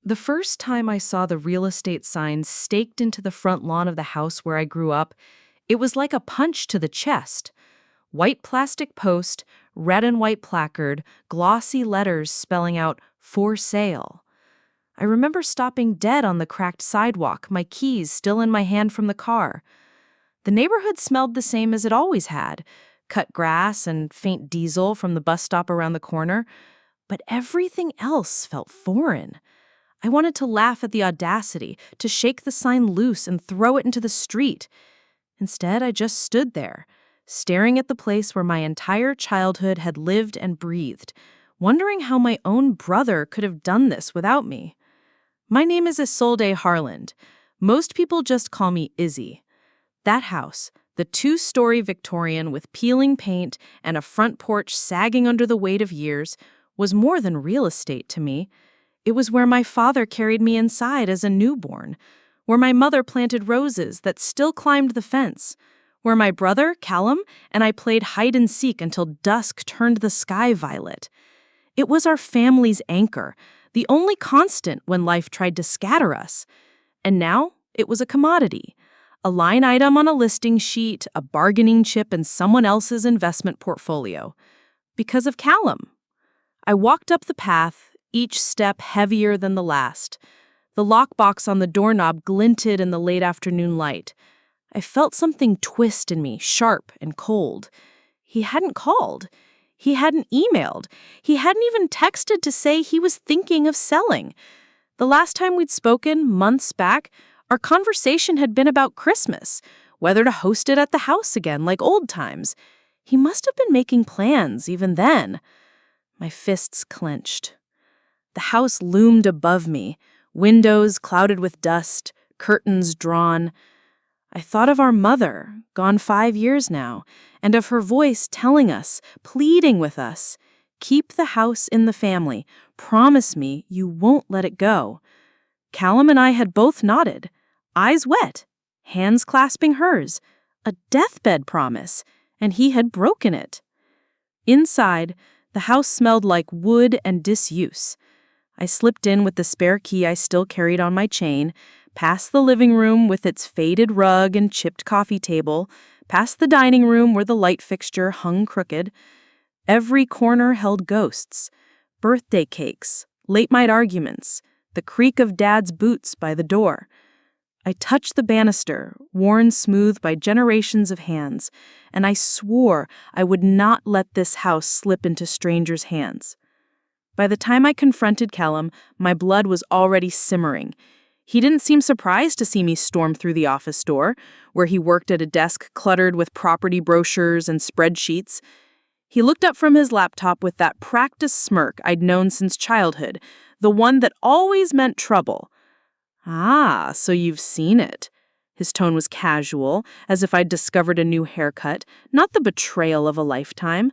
The first time I saw the real estate sign staked into the front lawn of the house where I grew up, it was like a punch to the chest. White plastic post, red and white placard, glossy letters spelling out "for sale." I remember stopping dead on the cracked sidewalk, my keys still in my hand from the car. The neighborhood smelled the same as it always had, cut grass and faint diesel from the bus stop around the corner, but everything else felt foreign. I wanted to laugh at the audacity, to shake the sign loose and throw it into the street. Instead, I just stood there, staring at the place where my entire childhood had lived and breathed, wondering how my own brother could have done this without me. My name is Isolde Harland. Most people just call me Izzy. That house, the two-story Victorian with peeling paint and a front porch sagging under the weight of years, was more than real estate to me. It was where my father carried me inside as a newborn, where my mother planted roses that still climbed the fence, where my brother, Callum, and I played hide-and-seek until dusk turned the sky violet. It was our family's anchor, the only constant when life tried to scatter us. And now it was a commodity, a line item on a listing sheet, a bargaining chip in someone else's investment portfolio. Because of Callum. I walked up the path, each step heavier than the last. The lockbox on the doorknob glinted in the late afternoon light. I felt something twist in me, sharp and cold. He hadn't called. He hadn't emailed. He hadn't even texted to say he was thinking of selling. The last time we'd spoken, months back, our conversation had been about Christmas, whether to host it at the house again like old times. He must have been making plans even then. My fists clenched. The house loomed above me, windows clouded with dust, curtains drawn. I thought of our mother, gone 5 years now, and of her voice telling us, pleading with us, "Keep the house in the family. Promise me you won't let it go." Callum and I had both nodded, eyes wet, hands clasping hers, a deathbed promise, and he had broken it. Inside, the house smelled like wood and disuse. I slipped in with the spare key I still carried on my chain, past the living room with its faded rug and chipped coffee table, past the dining room where the light fixture hung crooked. Every corner held ghosts, birthday cakes, late-night arguments, the creak of Dad's boots by the door. I touched the banister, worn smooth by generations of hands, and I swore I would not let this house slip into strangers' hands. By the time I confronted Callum, my blood was already simmering. He didn't seem surprised to see me storm through the office door, where he worked at a desk cluttered with property brochures and spreadsheets. He looked up from his laptop with that practiced smirk I'd known since childhood, the one that always meant trouble. "Ah, so you've seen it." His tone was casual, as if I'd discovered a new haircut, not the betrayal of a lifetime.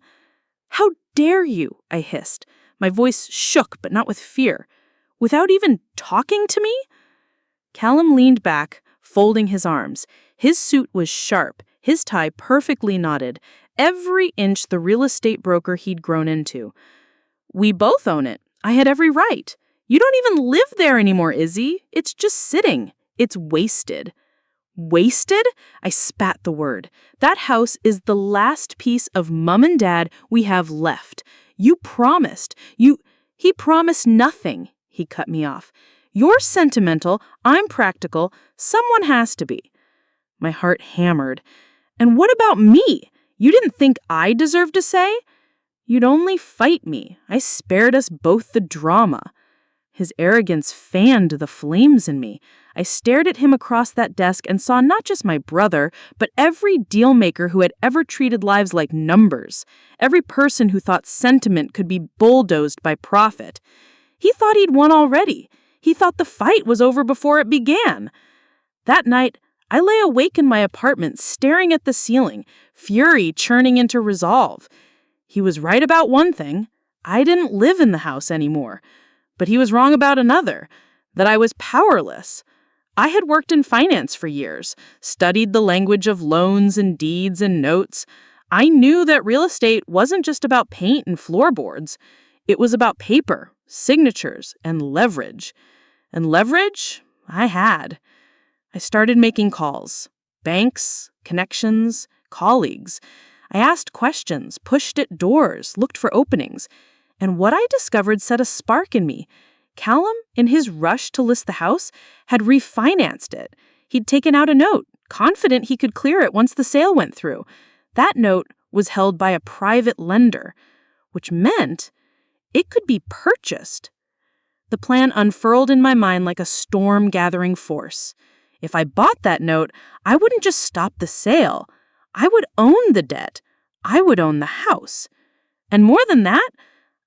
"How dare you?" I hissed. My voice shook, but not with fear. "Without even talking to me?" Callum leaned back, folding his arms. His suit was sharp, his tie perfectly knotted, every inch the real estate broker he'd grown into. "We both own it. I had every right. You don't even live there anymore, Izzy. It's just sitting. It's wasted." "Wasted?" I spat the word. "That house is the last piece of Mom and Dad we have left. You promised. He promised nothing," he cut me off. "You're sentimental. I'm practical. Someone has to be." My heart hammered. "And what about me? You didn't think I deserved a say?" "You'd only fight me. I spared us both the drama." His arrogance fanned the flames in me. I stared at him across that desk and saw not just my brother, but every dealmaker who had ever treated lives like numbers, every person who thought sentiment could be bulldozed by profit. He thought he'd won already. He thought the fight was over before it began. That night, I lay awake in my apartment staring at the ceiling, fury churning into resolve. He was right about one thing. I didn't live in the house anymore. But he was wrong about another, that I was powerless. I had worked in finance for years, studied the language of loans and deeds and notes. I knew that real estate wasn't just about paint and floorboards. It was about paper, signatures, and leverage. And leverage? I had. I started making calls. Banks, connections, colleagues. I asked questions, pushed at doors, looked for openings. And what I discovered set a spark in me. Callum, in his rush to list the house, had refinanced it. He'd taken out a note, confident he could clear it once the sale went through. That note was held by a private lender, which meant it could be purchased. The plan unfurled in my mind like a storm-gathering force. If I bought that note, I wouldn't just stop the sale. I would own the debt. I would own the house. And more than that,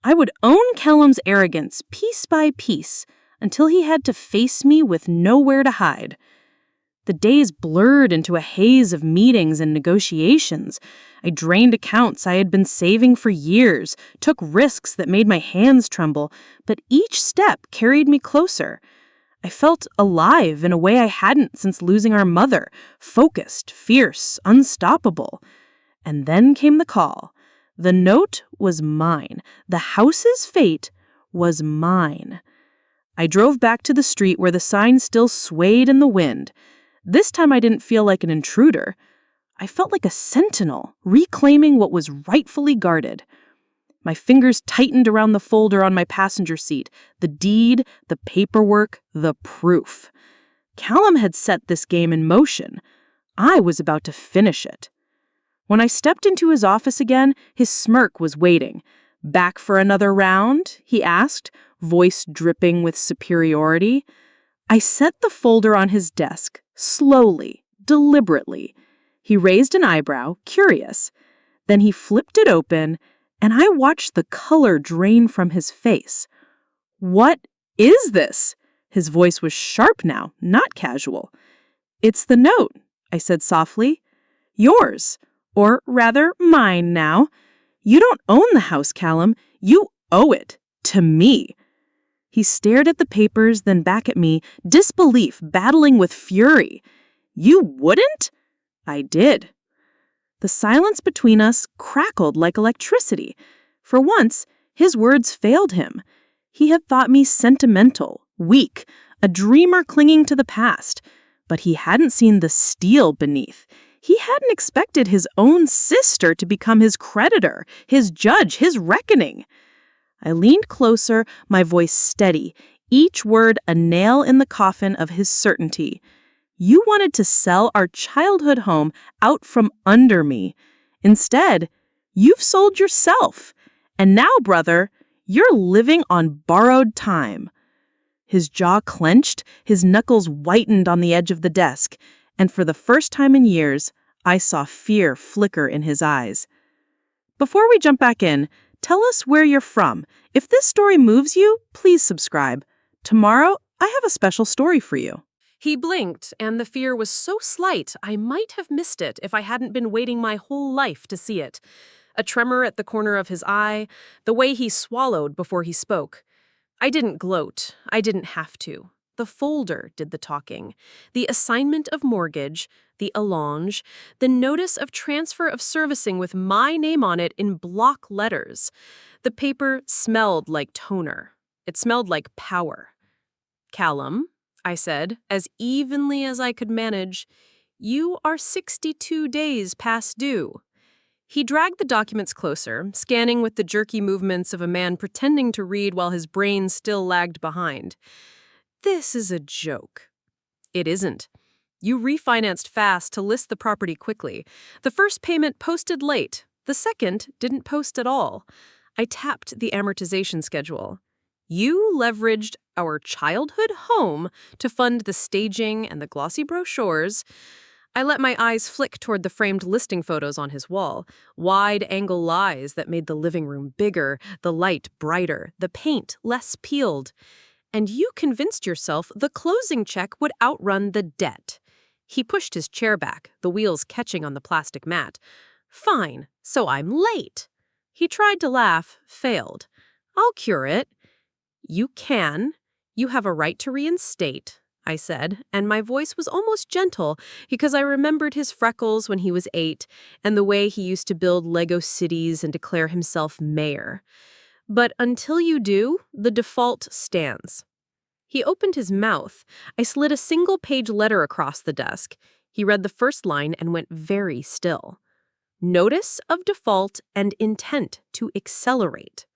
I would own Callum's arrogance piece by piece until he had to face me with nowhere to hide. The days blurred into a haze of meetings and negotiations. I drained accounts I had been saving for years, took risks that made my hands tremble, but each step carried me closer. I felt alive in a way I hadn't since losing our mother, focused, fierce, unstoppable. And then came the call. The note was mine. The house's fate was mine. I drove back to the street where the sign still swayed in the wind. This time I didn't feel like an intruder. I felt like a sentinel, reclaiming what was rightfully guarded. My fingers tightened around the folder on my passenger seat, the deed, the paperwork, the proof. Callum had set this game in motion. I was about to finish it. When I stepped into his office again, his smirk was waiting. "Back for another round?" he asked, voice dripping with superiority. I set the folder on his desk, slowly, deliberately. He raised an eyebrow, curious. Then he flipped it open, and I watched the color drain from his face. "What is this?" His voice was sharp now, not casual. "It's the note," I said softly. "Yours. Or rather, mine now. You don't own the house, Callum. You owe it. To me." He stared at the papers, then back at me, disbelief battling with fury. "You wouldn't?" I did. The silence between us crackled like electricity. For once, his words failed him. He had thought me sentimental, weak, a dreamer clinging to the past. But he hadn't seen the steel beneath. He hadn't expected his own sister to become his creditor, his judge, his reckoning. I leaned closer, my voice steady, each word a nail in the coffin of his certainty. "You wanted to sell our childhood home out from under me. Instead, you've sold yourself. And now, brother, you're living on borrowed time." His jaw clenched, his knuckles whitened on the edge of the desk, and for the first time in years, I saw fear flicker in his eyes. Before we jump back in, tell us where you're from. If this story moves you, please subscribe. Tomorrow, I have a special story for you. He blinked, and the fear was so slight I might have missed it if I hadn't been waiting my whole life to see it. A tremor at the corner of his eye, the way he swallowed before he spoke. I didn't gloat. I didn't have to. The folder did the talking. The assignment of mortgage, the allonge, the notice of transfer of servicing with my name on it in block letters. The paper smelled like toner. It smelled like power. "Callum," I said, as evenly as I could manage, "you are 62 days past due." He dragged the documents closer, scanning with the jerky movements of a man pretending to read while his brain still lagged behind. "This is a joke." "It isn't. You refinanced fast to list the property quickly. The first payment posted late. The second didn't post at all." I tapped the amortization schedule. "You leveraged our childhood home to fund the staging and the glossy brochures." I let my eyes flick toward the framed listing photos on his wall, wide-angle lies that made the living room bigger, the light brighter, the paint less peeled. "And you convinced yourself the closing check would outrun the debt." He pushed his chair back, the wheels catching on the plastic mat. "Fine, so I'm late." He tried to laugh, failed. "I'll cure it." "You can. You have a right to reinstate," I said, and my voice was almost gentle because I remembered his freckles when he was 8 and the way he used to build Lego cities and declare himself mayor. "But until you do, the default stands." He opened his mouth. I slid a single-page letter across the desk. He read the first line and went very still. Notice of default and intent to accelerate.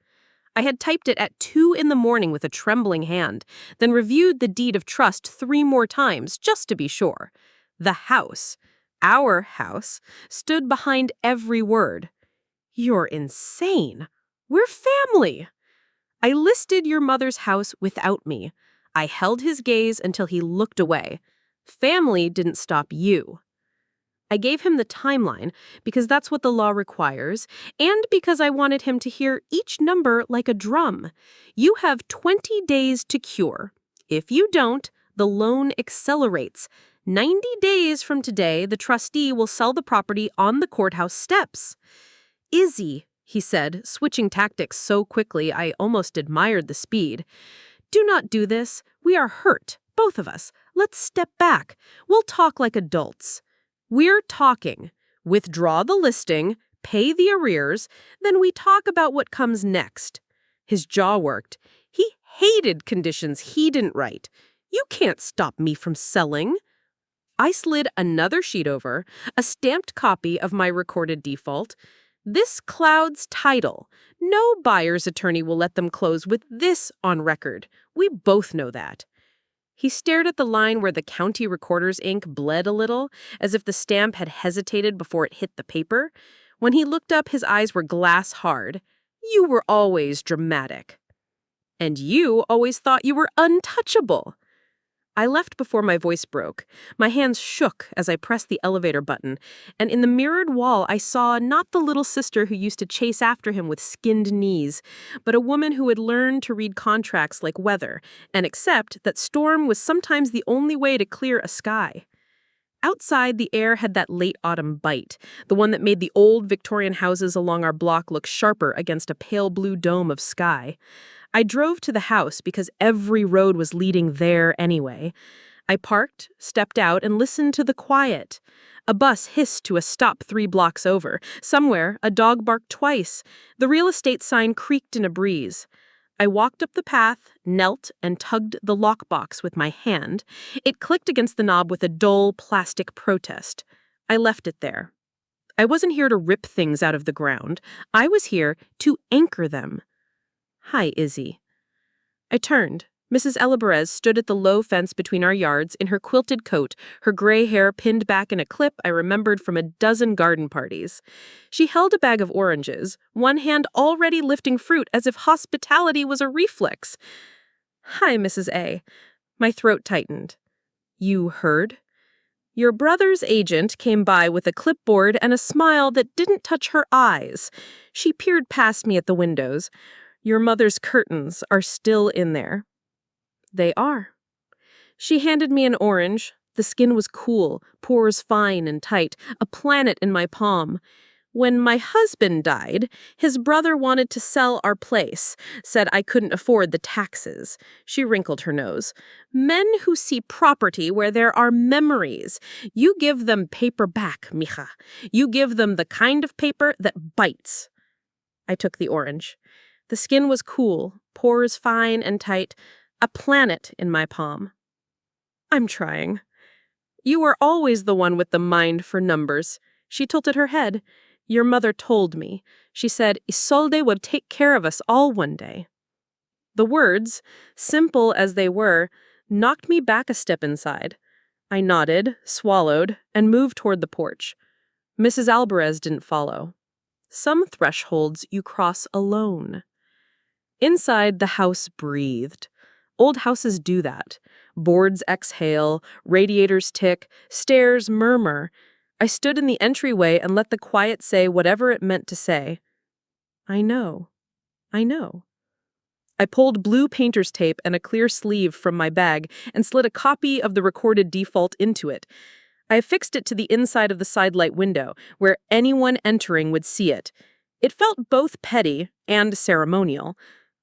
I had typed it at 2 in the morning with a trembling hand, then reviewed the deed of trust 3 more times just to be sure. The house, our house, stood behind every word. You're insane. We're family. I listed your mother's house without me. I held his gaze until he looked away. Family didn't stop you. I gave him the timeline because that's what the law requires, and because I wanted him to hear each number like a drum. You have 20 days to cure. If you don't, the loan accelerates. 90 days from today, the trustee will sell the property on the courthouse steps. Izzy, he said, switching tactics so quickly I almost admired the speed. Do not do this. We are hurt, both of us. Let's step back. We'll talk like adults. We're talking. Withdraw the listing, pay the arrears, then we talk about what comes next. His jaw worked. He hated conditions he didn't write. You can't stop me from selling. I slid another sheet over, a stamped copy of my recorded default. This cloud's title. No buyer's attorney will let them close with this on record. We both know that. He stared at the line where the county recorder's ink bled a little, as if the stamp had hesitated before it hit the paper. When he looked up, his eyes were glass hard. You were always dramatic. And you always thought you were untouchable. I left before my voice broke. My hands shook as I pressed the elevator button, and in the mirrored wall I saw not the little sister who used to chase after him with skinned knees, but a woman who had learned to read contracts like weather and accept that storm was sometimes the only way to clear a sky. Outside, the air had that late autumn bite, the one that made the old Victorian houses along our block look sharper against a pale blue dome of sky. I drove to the house because every road was leading there anyway. I parked, stepped out, and listened to the quiet. A bus hissed to a stop 3 blocks over. Somewhere, a dog barked twice. The real estate sign creaked in a breeze. I walked up the path, knelt, and tugged the lockbox with my hand. It clicked against the knob with a dull, plastic protest. I left it there. I wasn't here to rip things out of the ground. I was here to anchor them. Hi, Izzy. I turned. Mrs. Elaberez stood at the low fence between our yards in her quilted coat, her gray hair pinned back in a clip I remembered from a dozen garden parties. She held a bag of oranges, one hand already lifting fruit as if hospitality was a reflex. Hi, Mrs. A. My throat tightened. You heard? Your brother's agent came by with a clipboard and a smile that didn't touch her eyes. She peered past me at the windows. Your mother's curtains are still in there. They are. She handed me an orange. The skin was cool, pores fine and tight, a planet in my palm. When my husband died, his brother wanted to sell our place, said I couldn't afford the taxes. She wrinkled her nose. Men who see property where there are memories. You give them paper back, mija. You give them the kind of paper that bites. I took the orange. The skin was cool, pores fine and tight, a planet in my palm. I'm trying. You were always the one with the mind for numbers. She tilted her head. Your mother told me. She said Isolde would take care of us all one day. The words, simple as they were, knocked me back a step inside. I nodded, swallowed, and moved toward the porch. Mrs. Alvarez didn't follow. Some thresholds you cross alone. Inside, the house breathed. Old houses do that. Boards exhale, radiators tick, stairs murmur. I stood in the entryway and let the quiet say whatever it meant to say. I know. I know. I pulled blue painter's tape and a clear sleeve from my bag and slid a copy of the recorded default into it. I affixed it to the inside of the sidelight window, where anyone entering would see it. It felt both petty and ceremonial.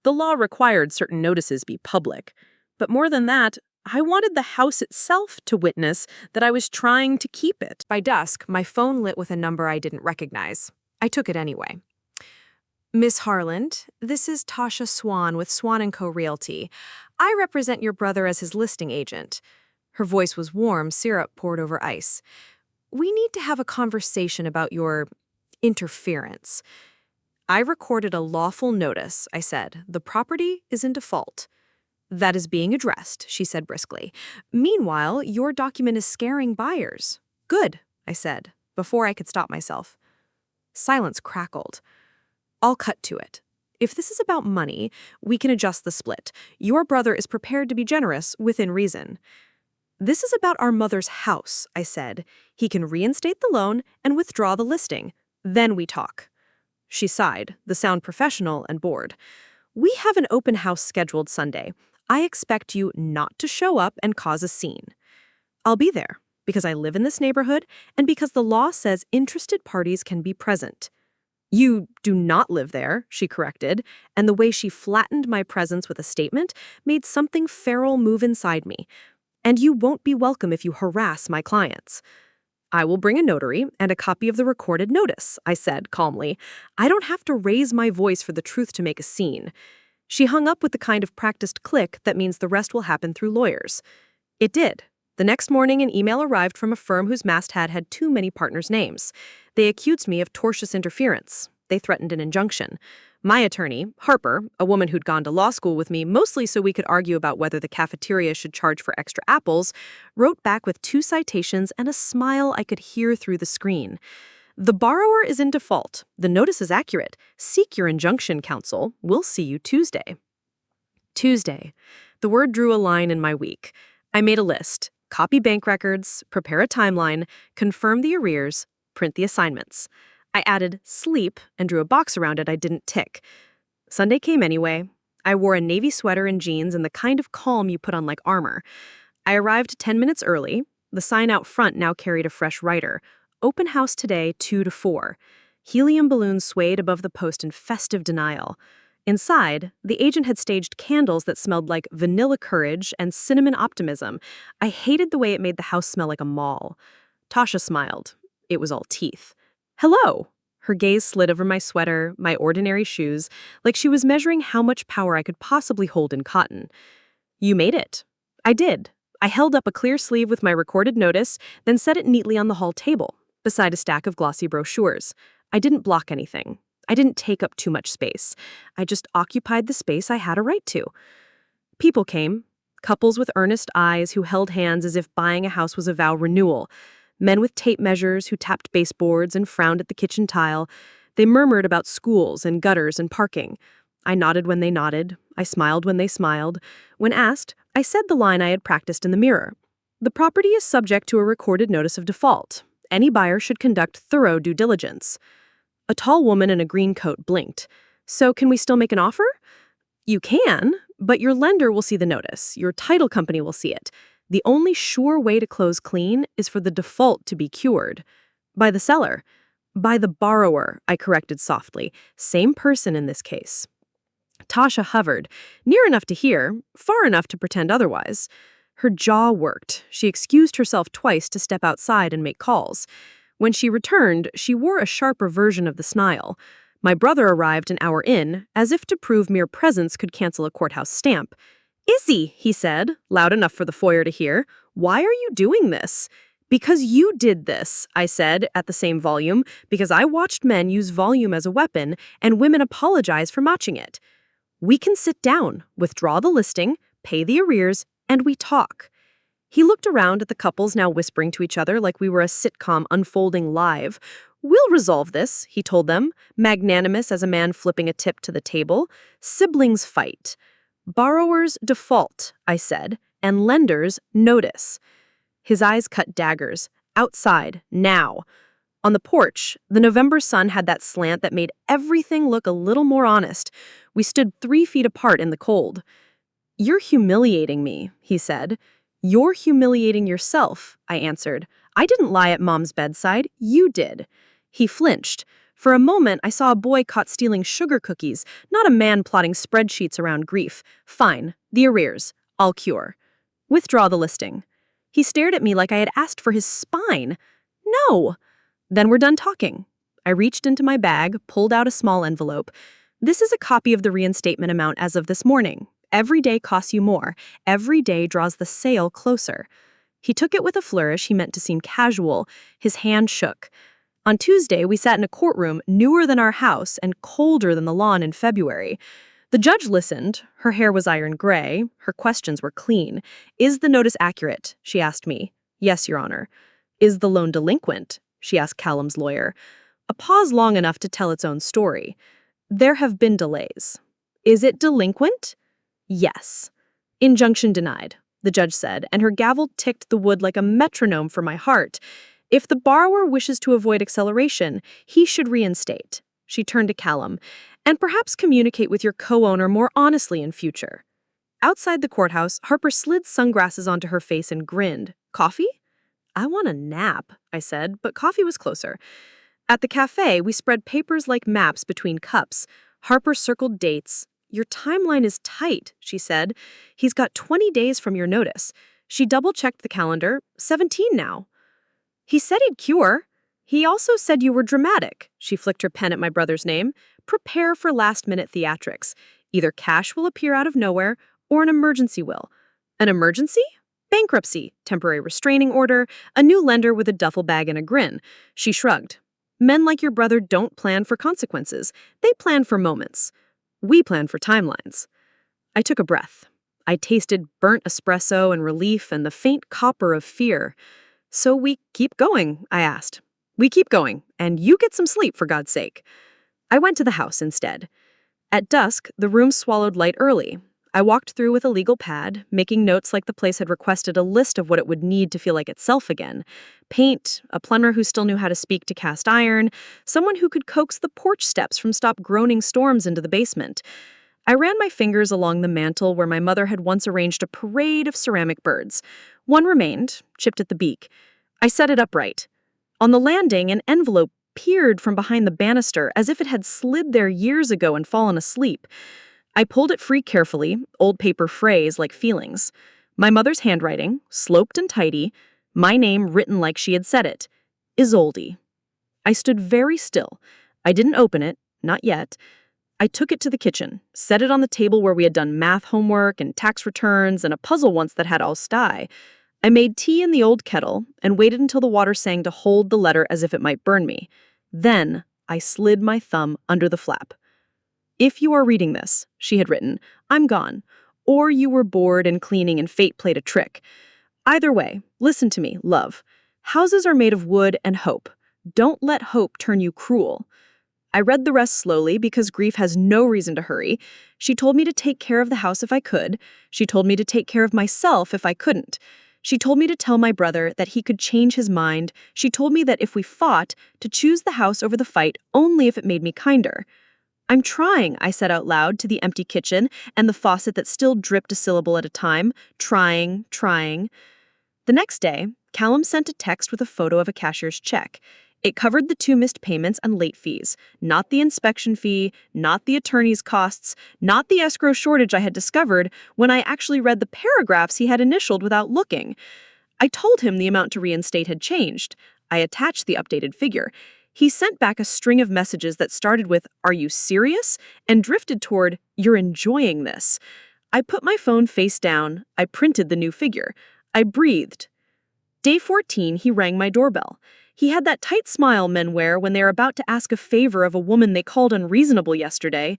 The law required certain notices be public. But more than that, I wanted the house itself to witness that I was trying to keep it. By dusk, my phone lit with a number I didn't recognize. I took it anyway. Miss Harland, this is Tasha Swan with Swan & Co. Realty. I represent your brother as his listing agent. Her voice was warm, syrup poured over ice. We need to have a conversation about your interference. I recorded a lawful notice, I said. The property is in default. That is being addressed, she said briskly. Meanwhile, your document is scaring buyers. Good, I said, before I could stop myself. Silence crackled. I'll cut to it. If this is about money, we can adjust the split. Your brother is prepared to be generous within reason. This is about our mother's house, I said. He can reinstate the loan and withdraw the listing. Then we talk. She sighed, the sound professional and bored. We have an open house scheduled Sunday. I expect you not to show up and cause a scene. I'll be there because I live in this neighborhood and because the law says interested parties can be present. You do not live there, she corrected, and the way she flattened my presence with a statement made something feral move inside me. And you won't be welcome if you harass my clients. I will bring a notary and a copy of the recorded notice, I said calmly. I don't have to raise my voice for the truth to make a scene. She hung up with the kind of practiced click that means the rest will happen through lawyers. It did. The next morning, an email arrived from a firm whose masthead had too many partners' names. They accused me of tortious interference. They threatened an injunction. My attorney, Harper, a woman who'd gone to law school with me mostly so we could argue about whether the cafeteria should charge for extra apples, wrote back with 2 citations and a smile I could hear through the screen. The borrower is in default. The notice is accurate. Seek your injunction, counsel. We'll see you Tuesday. Tuesday. The word drew a line in my week. I made a list. Copy bank records, prepare a timeline, confirm the arrears, print the assignments. I added sleep and drew a box around it I didn't tick. Sunday came anyway. I wore a navy sweater and jeans and the kind of calm you put on like armor. I arrived 10 minutes early. The sign out front now carried a fresh writer. Open house today, 2 to 4. Helium balloons swayed above the post in festive denial. Inside, the agent had staged candles that smelled like vanilla courage and cinnamon optimism. I hated the way it made the house smell like a mall. Tasha smiled. It was all teeth. Hello! Her gaze slid over my sweater, my ordinary shoes, like she was measuring how much power I could possibly hold in cotton. You made it. I did. I held up a clear sleeve with my recorded notice, then set it neatly on the hall table, beside a stack of glossy brochures. I didn't block anything. I didn't take up too much space. I just occupied the space I had a right to. People came, couples with earnest eyes who held hands as if buying a house was a vow renewal, men with tape measures who tapped baseboards and frowned at the kitchen tile. They murmured about schools and gutters and parking. I nodded when they nodded. I smiled when they smiled. When asked, I said the line I had practiced in the mirror. The property is subject to a recorded notice of default. Any buyer should conduct thorough due diligence. A tall woman in a green coat blinked. So can we still make an offer? You can, but your lender will see the notice. Your title company will see it. The only sure way to close clean is for the default to be cured. By the seller. By the borrower, I corrected softly. Same person in this case. Tasha hovered, near enough to hear, far enough to pretend otherwise. Her jaw worked. She excused herself twice to step outside and make calls. When she returned, she wore a sharper version of the smile. My brother arrived an hour in, as if to prove mere presence could cancel a courthouse stamp. Izzy, he said, loud enough for the foyer to hear, why are you doing this? Because you did this, I said at the same volume, because I watched men use volume as a weapon and women apologize for matching it. We can sit down, withdraw the listing, pay the arrears, and we talk. He looked around at the couples now whispering to each other like we were a sitcom unfolding live. We'll resolve this, he told them, magnanimous as a man flipping a tip to the table. Siblings fight. Borrowers default, I said, and lenders notice. His eyes cut daggers. Outside, now. On the porch, the November sun had that slant that made everything look a little more honest. We stood 3 feet apart in the cold. You're humiliating me, he said. You're humiliating yourself, I answered. I didn't lie at Mom's bedside. You did. He flinched. For a moment, I saw a boy caught stealing sugar cookies, not a man plotting spreadsheets around grief. Fine. The arrears. I'll cure. Withdraw the listing. He stared at me like I had asked for his spine. No. Then we're done talking. I reached into my bag, pulled out a small envelope. This is a copy of the reinstatement amount as of this morning. Every day costs you more. Every day draws the sale closer. He took it with a flourish he meant to seem casual. His hand shook. On Tuesday, we sat in a courtroom newer than our house and colder than the lawn in February. The judge listened. Her hair was iron gray. Her questions were clean. "Is the notice accurate?" she asked me. "Yes, Your Honor." "Is the loan delinquent?" she asked Callum's lawyer. A pause long enough to tell its own story. "There have been delays." "Is it delinquent?" "Yes." "Injunction denied," the judge said, and her gavel ticked the wood like a metronome for my heart. "If the borrower wishes to avoid acceleration, he should reinstate." She turned to Callum. "And perhaps communicate with your co-owner more honestly in future." Outside the courthouse, Harper slid sunglasses onto her face and grinned. "Coffee?" "I want a nap," I said, but coffee was closer. At the cafe, we spread papers like maps between cups. Harper circled dates. "Your timeline is tight," she said. "He's got 20 days from your notice." She double-checked the calendar. 17 now. "He said he'd cure." "He also said you were dramatic." She flicked her pen at my brother's name. "Prepare for last-minute theatrics. Either cash will appear out of nowhere, or an emergency will." "An emergency?" "Bankruptcy, temporary restraining order, a new lender with a duffel bag and a grin." She shrugged. "Men like your brother don't plan for consequences. They plan for moments. We plan for timelines." I took a breath. I tasted burnt espresso and relief and the faint copper of fear. "So we keep going?" I asked. "We keep going, and you get some sleep, for God's sake." I went to the house instead. At dusk, the room swallowed light early. I walked through with a legal pad, making notes like the place had requested a list of what it would need to feel like itself again. Paint, a plumber who still knew how to speak to cast iron, someone who could coax the porch steps from stop groaning storms into the basement. I ran my fingers along the mantel where my mother had once arranged a parade of ceramic birds. One remained, chipped at the beak. I set it upright. On the landing, an envelope peered from behind the banister as if it had slid there years ago and fallen asleep. I pulled it free carefully, old paper phrase like feelings. My mother's handwriting, sloped and tidy, my name written like she had said it. Isolde. I stood very still. I didn't open it, not yet. I took it to the kitchen, set it on the table where we had done math homework and tax returns and a puzzle once that had all sty. I made tea in the old kettle and waited until the water sang to hold the letter as if it might burn me. Then I slid my thumb under the flap. "If you are reading this," she had written, "I'm gone. Or you were bored and cleaning and fate played a trick. Either way, listen to me, love. Houses are made of wood and hope. Don't let hope turn you cruel." I read the rest slowly because grief has no reason to hurry. She told me to take care of the house if I could. She told me to take care of myself if I couldn't. She told me to tell my brother that he could change his mind. She told me that if we fought, to choose the house over the fight only if it made me kinder. "I'm trying," I said out loud to the empty kitchen and the faucet that still dripped a syllable at a time. "Trying, trying." The next day, Callum sent a text with a photo of a cashier's check. It covered the 2 missed payments and late fees, not the inspection fee, not the attorney's costs, not the escrow shortage I had discovered when I actually read the paragraphs he had initialed without looking. I told him the amount to reinstate had changed. I attached the updated figure. He sent back a string of messages that started with, "Are you serious?" and drifted toward, "You're enjoying this." I put my phone face down. I printed the new figure. I breathed. Day 14, he rang my doorbell. He had that tight smile men wear when they are about to ask a favor of a woman they called unreasonable yesterday.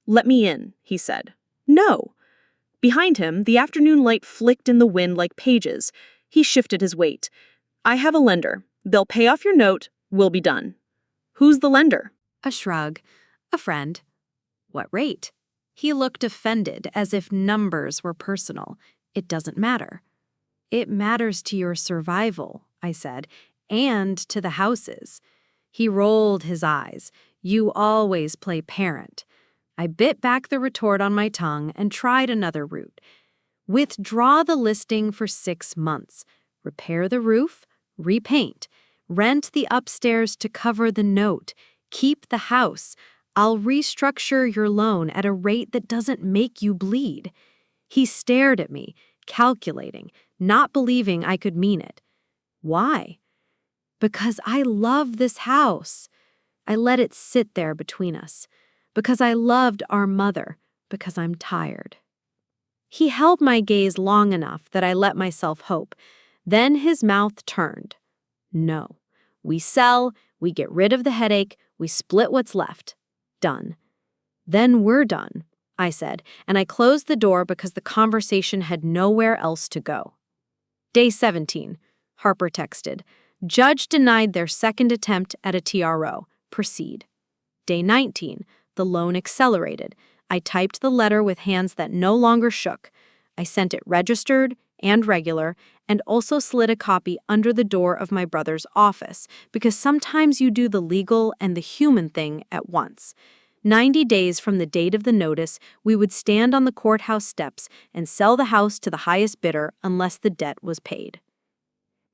"Let me in," he said. "No." Behind him, the afternoon light flicked in the wind like pages. He shifted his weight. "I have a lender. They'll pay off your note. We'll be done." "Who's the lender?" A shrug. A friend. What rate? He looked offended, as if numbers were personal. It doesn't matter. It matters to your survival, I said, and to the house's. He rolled his eyes. You always play parent. I bit back the retort on my tongue and tried another route. Withdraw the listing for 6 months. Repair the roof. Repaint. Rent the upstairs to cover the note. Keep the house. I'll restructure your loan at a rate that doesn't make you bleed. He stared at me, calculating, not believing I could mean it. Why? Because I love this house. I let it sit there between us. because I loved our mother, because I'm tired. He held my gaze long enough that I let myself hope. Then his mouth turned. No. We sell, we get rid of the headache, we split what's left. Done. Then we're done, I said, and I closed the door because the conversation had nowhere else to go. Day 17, Harper texted. Judge denied their second attempt at a TRO. Proceed. Day 19, the loan accelerated. I typed the letter with hands that no longer shook. I sent it registered and regular, and also slid a copy under the door of my brother's office, because sometimes you do the legal and the human thing at once. 90 days from the date of the notice, we would stand on the courthouse steps and sell the house to the highest bidder unless the debt was paid.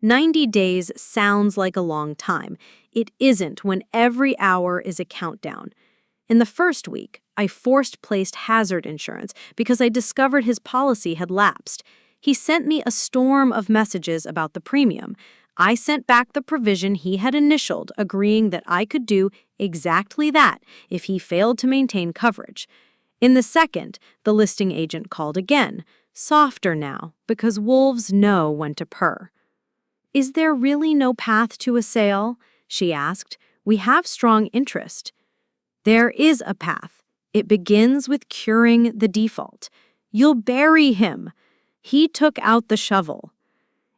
90 days sounds like a long time. It isn't when every hour is a countdown. In the first week, I forced-placed hazard insurance because I discovered his policy had lapsed. He sent me a storm of messages about the premium. I sent back the provision he had initialed, agreeing that I could do exactly that if he failed to maintain coverage. In the second, the listing agent called again, softer now, because wolves know when to purr. Is there really no path to a sale? She asked. We have strong interest. There is a path. It begins with curing the default. You'll bury him. He took out the shovel.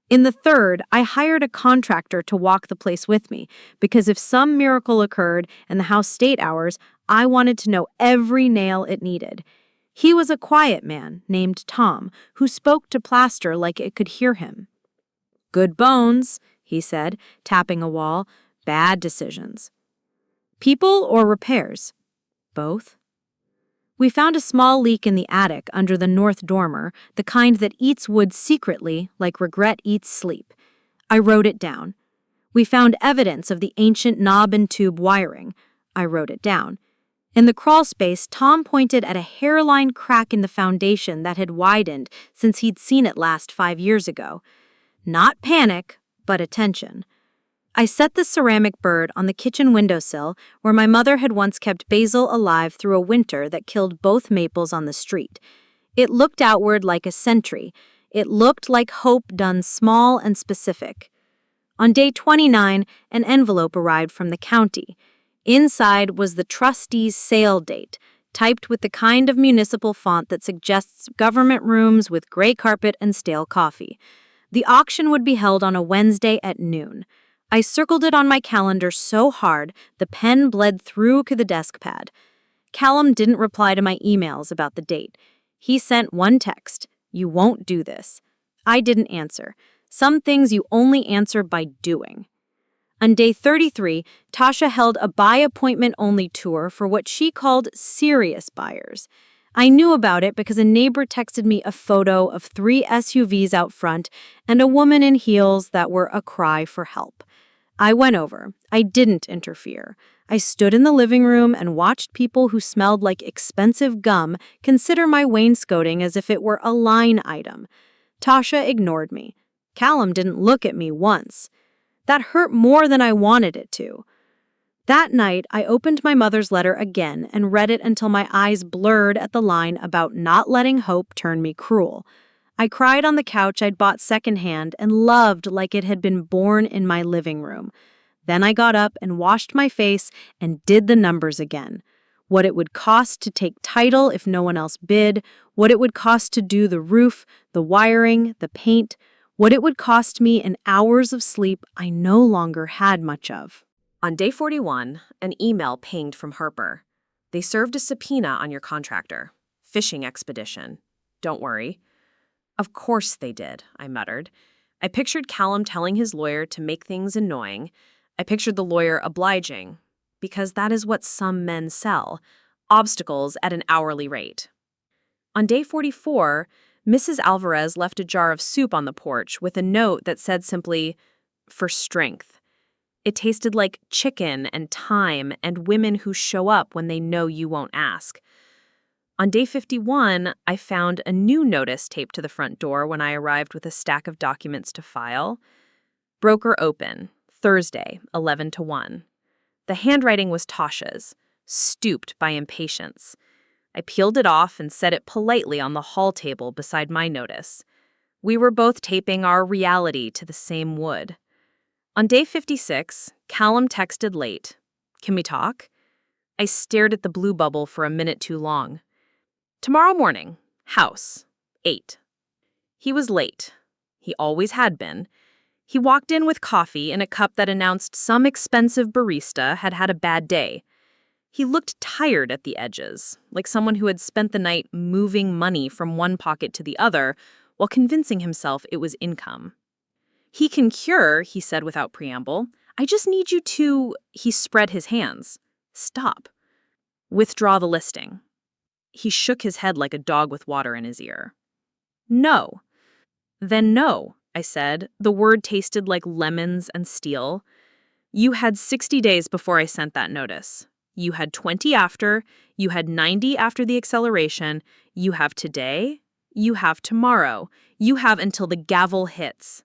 In the third, I hired a contractor to walk the place with me, because if some miracle occurred and the house stayed ours, I wanted to know every nail it needed. He was a quiet man named Tom, who spoke to plaster like it could hear him. Good bones, he said, tapping a wall. Bad decisions. People or repairs? Both. We found a small leak in the attic under the north dormer, the kind that eats wood secretly, like regret eats sleep. I wrote it down. We found evidence of the ancient knob and tube wiring. I wrote it down. In the crawl space, Tom pointed at a hairline crack in the foundation that had widened since he'd seen it last 5 years ago. Not panic, but attention. I set the ceramic bird on the kitchen windowsill where my mother had once kept Basil alive through a winter that killed both maples on the street. It looked outward like a sentry. It looked like hope done small and specific. On day 29, an envelope arrived from the county. Inside was the trustee's sale date, typed with the kind of municipal font that suggests government rooms with gray carpet and stale coffee. The auction would be held on a Wednesday at noon. I circled it on my calendar so hard the pen bled through to the desk pad. Callum didn't reply to my emails about the date. He sent one text, "You won't do this." I didn't answer. Some things you only answer by doing. On day 33, Tasha held a by-appointment-only tour for what she called serious buyers. I knew about it because a neighbor texted me a photo of 3 SUVs out front and a woman in heels that were a cry for help. I went over. I didn't interfere. I stood in the living room and watched people who smelled like expensive gum consider my wainscoting as if it were a line item. Tasha ignored me. Callum didn't look at me once. That hurt more than I wanted it to. That night, I opened my mother's letter again and read it until my eyes blurred at the line about not letting hope turn me cruel. I cried on the couch I'd bought secondhand and loved like it had been born in my living room. Then I got up and washed my face and did the numbers again. What it would cost to take title if no one else bid, what it would cost to do the roof, the wiring, the paint, what it would cost me in hours of sleep I no longer had much of. On day 41, an email pinged from Harper. They served a subpoena on your contractor. Fishing expedition. Don't worry. Of course they did, I muttered. I pictured Callum telling his lawyer to make things annoying. I pictured the lawyer obliging, because that is what some men sell, obstacles at an hourly rate. On day 44, Mrs. Alvarez left a jar of soup on the porch with a note that said simply, "For strength." It tasted like chicken and thyme and women who show up when they know you won't ask. On day 51, I found a new notice taped to the front door when I arrived with a stack of documents to file. Broker open, Thursday, 11 to 1. The handwriting was Tasha's. stooped by impatience. I peeled it off and set it politely on the hall table beside my notice. We were both taping our reality to the same wood. On day 56, Callum texted late. "Can we talk?" I stared at the blue bubble for a minute too long. "Tomorrow morning. House. 8. He was late. He always had been. He walked in with coffee in a cup that announced some expensive barista had had a bad day. He looked tired at the edges, like someone who had spent the night moving money from one pocket to the other while convincing himself it was income. "He can cure," he said without preamble. "I just need you to—" He spread his hands. "Stop. Withdraw the listing." He shook his head like a dog with water in his ear. "No." "Then no," I said. The word tasted like lemons and steel. "You had 60 days before I sent that notice. You had 20 after. You had 90 after the acceleration. You have today. You have tomorrow. You have until the gavel hits."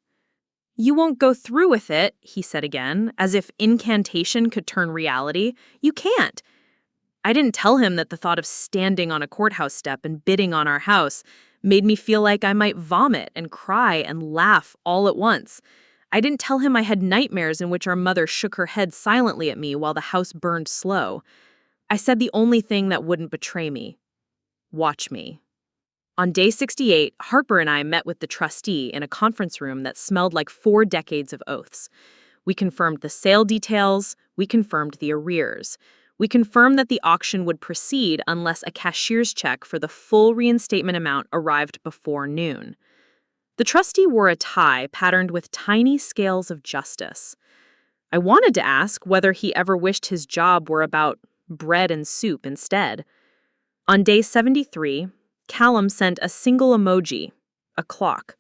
"You won't go through with it," he said again, as if incantation could turn reality. "You can't." I didn't tell him that the thought of standing on a courthouse step and bidding on our house made me feel like I might vomit and cry and laugh all at once. I didn't tell him I had nightmares in which our mother shook her head silently at me while the house burned slow. I said the only thing that wouldn't betray me. Watch me. On day 68, Harper and I met with the trustee in a conference room that smelled like 4 decades of oaths. We confirmed the sale details. We confirmed the arrears. We confirmed that the auction would proceed unless a cashier's check for the full reinstatement amount arrived before noon. The trustee wore a tie patterned with tiny scales of justice. I wanted to ask whether he ever wished his job were about bread and soup instead. On day 73, Callum sent a single emoji, a clock.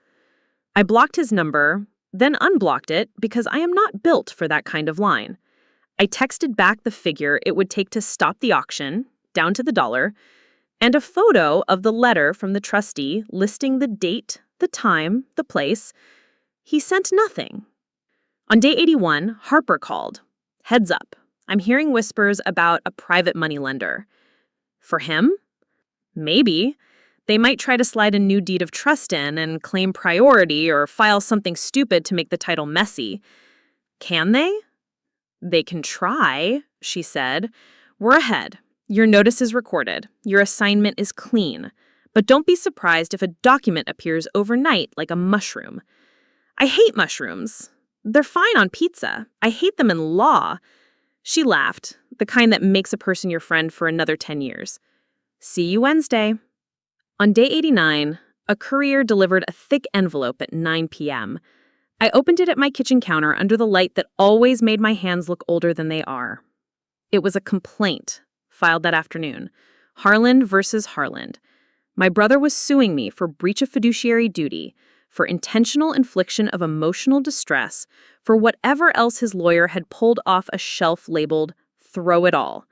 I blocked his number, then unblocked it because I am not built for that kind of line. I texted back the figure it would take to stop the auction, down to the dollar, and a photo of the letter from the trustee listing the date, the time, the place. He sent nothing. On day 81, Harper called. "Heads up, I'm hearing whispers about a private moneylender." For him? Maybe. They might try to slide a new deed of trust in and claim priority or file something stupid to make the title messy. Can they? "They can try," she said. "We're ahead. Your notice is recorded. Your assignment is clean. But don't be surprised if a document appears overnight like a mushroom." I hate mushrooms. They're fine on pizza. I hate them in law. She laughed, the kind that makes a person your friend for another 10 years. "See you Wednesday." On day 89, a courier delivered a thick envelope at 9 p.m. I opened it at my kitchen counter under the light that always made my hands look older than they are. It was a complaint, filed that afternoon. Harland versus Harland. My brother was suing me for breach of fiduciary duty, for intentional infliction of emotional distress, for whatever else his lawyer had pulled off a shelf labeled, "Throw it all."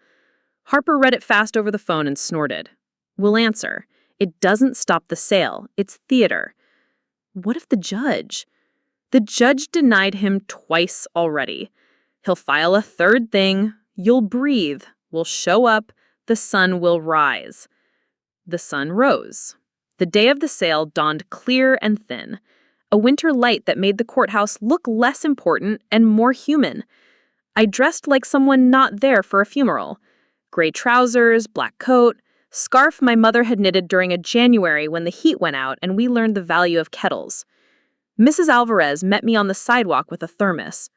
Harper read it fast over the phone and snorted. "We'll answer. It doesn't stop the sale. It's theater." What if the judge? The judge denied him twice already. He'll file a third thing. You'll breathe. We'll show up. The sun will rise. The sun rose. The day of the sale dawned clear and thin, a winter light that made the courthouse look less important and more human. I dressed like someone not there for a funeral. Gray trousers, black coat, scarf my mother had knitted during a January when the heat went out and we learned the value of kettles. Mrs. Alvarez met me on the sidewalk with a thermos.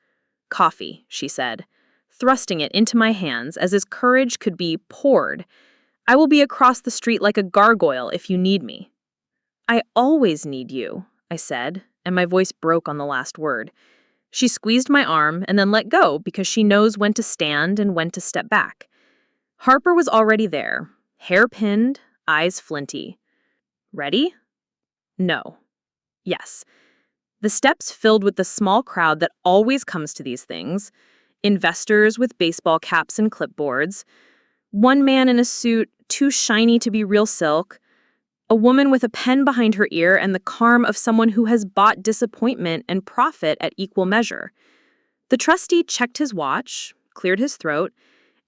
"Coffee," she said, thrusting it into my hands as his courage could be poured. "I will be across the street like a gargoyle if you need me." "I always need you," I said, and my voice broke on the last word. She squeezed my arm and then let go because she knows when to stand and when to step back. Harper was already there, hair pinned, eyes flinty. "Ready?" "No." "Yes." The steps filled with the small crowd that always comes to these things, investors with baseball caps and clipboards, one man in a suit too shiny to be real silk, a woman with a pen behind her ear and the calm of someone who has bought disappointment and profit at equal measure. The trustee checked his watch, cleared his throat,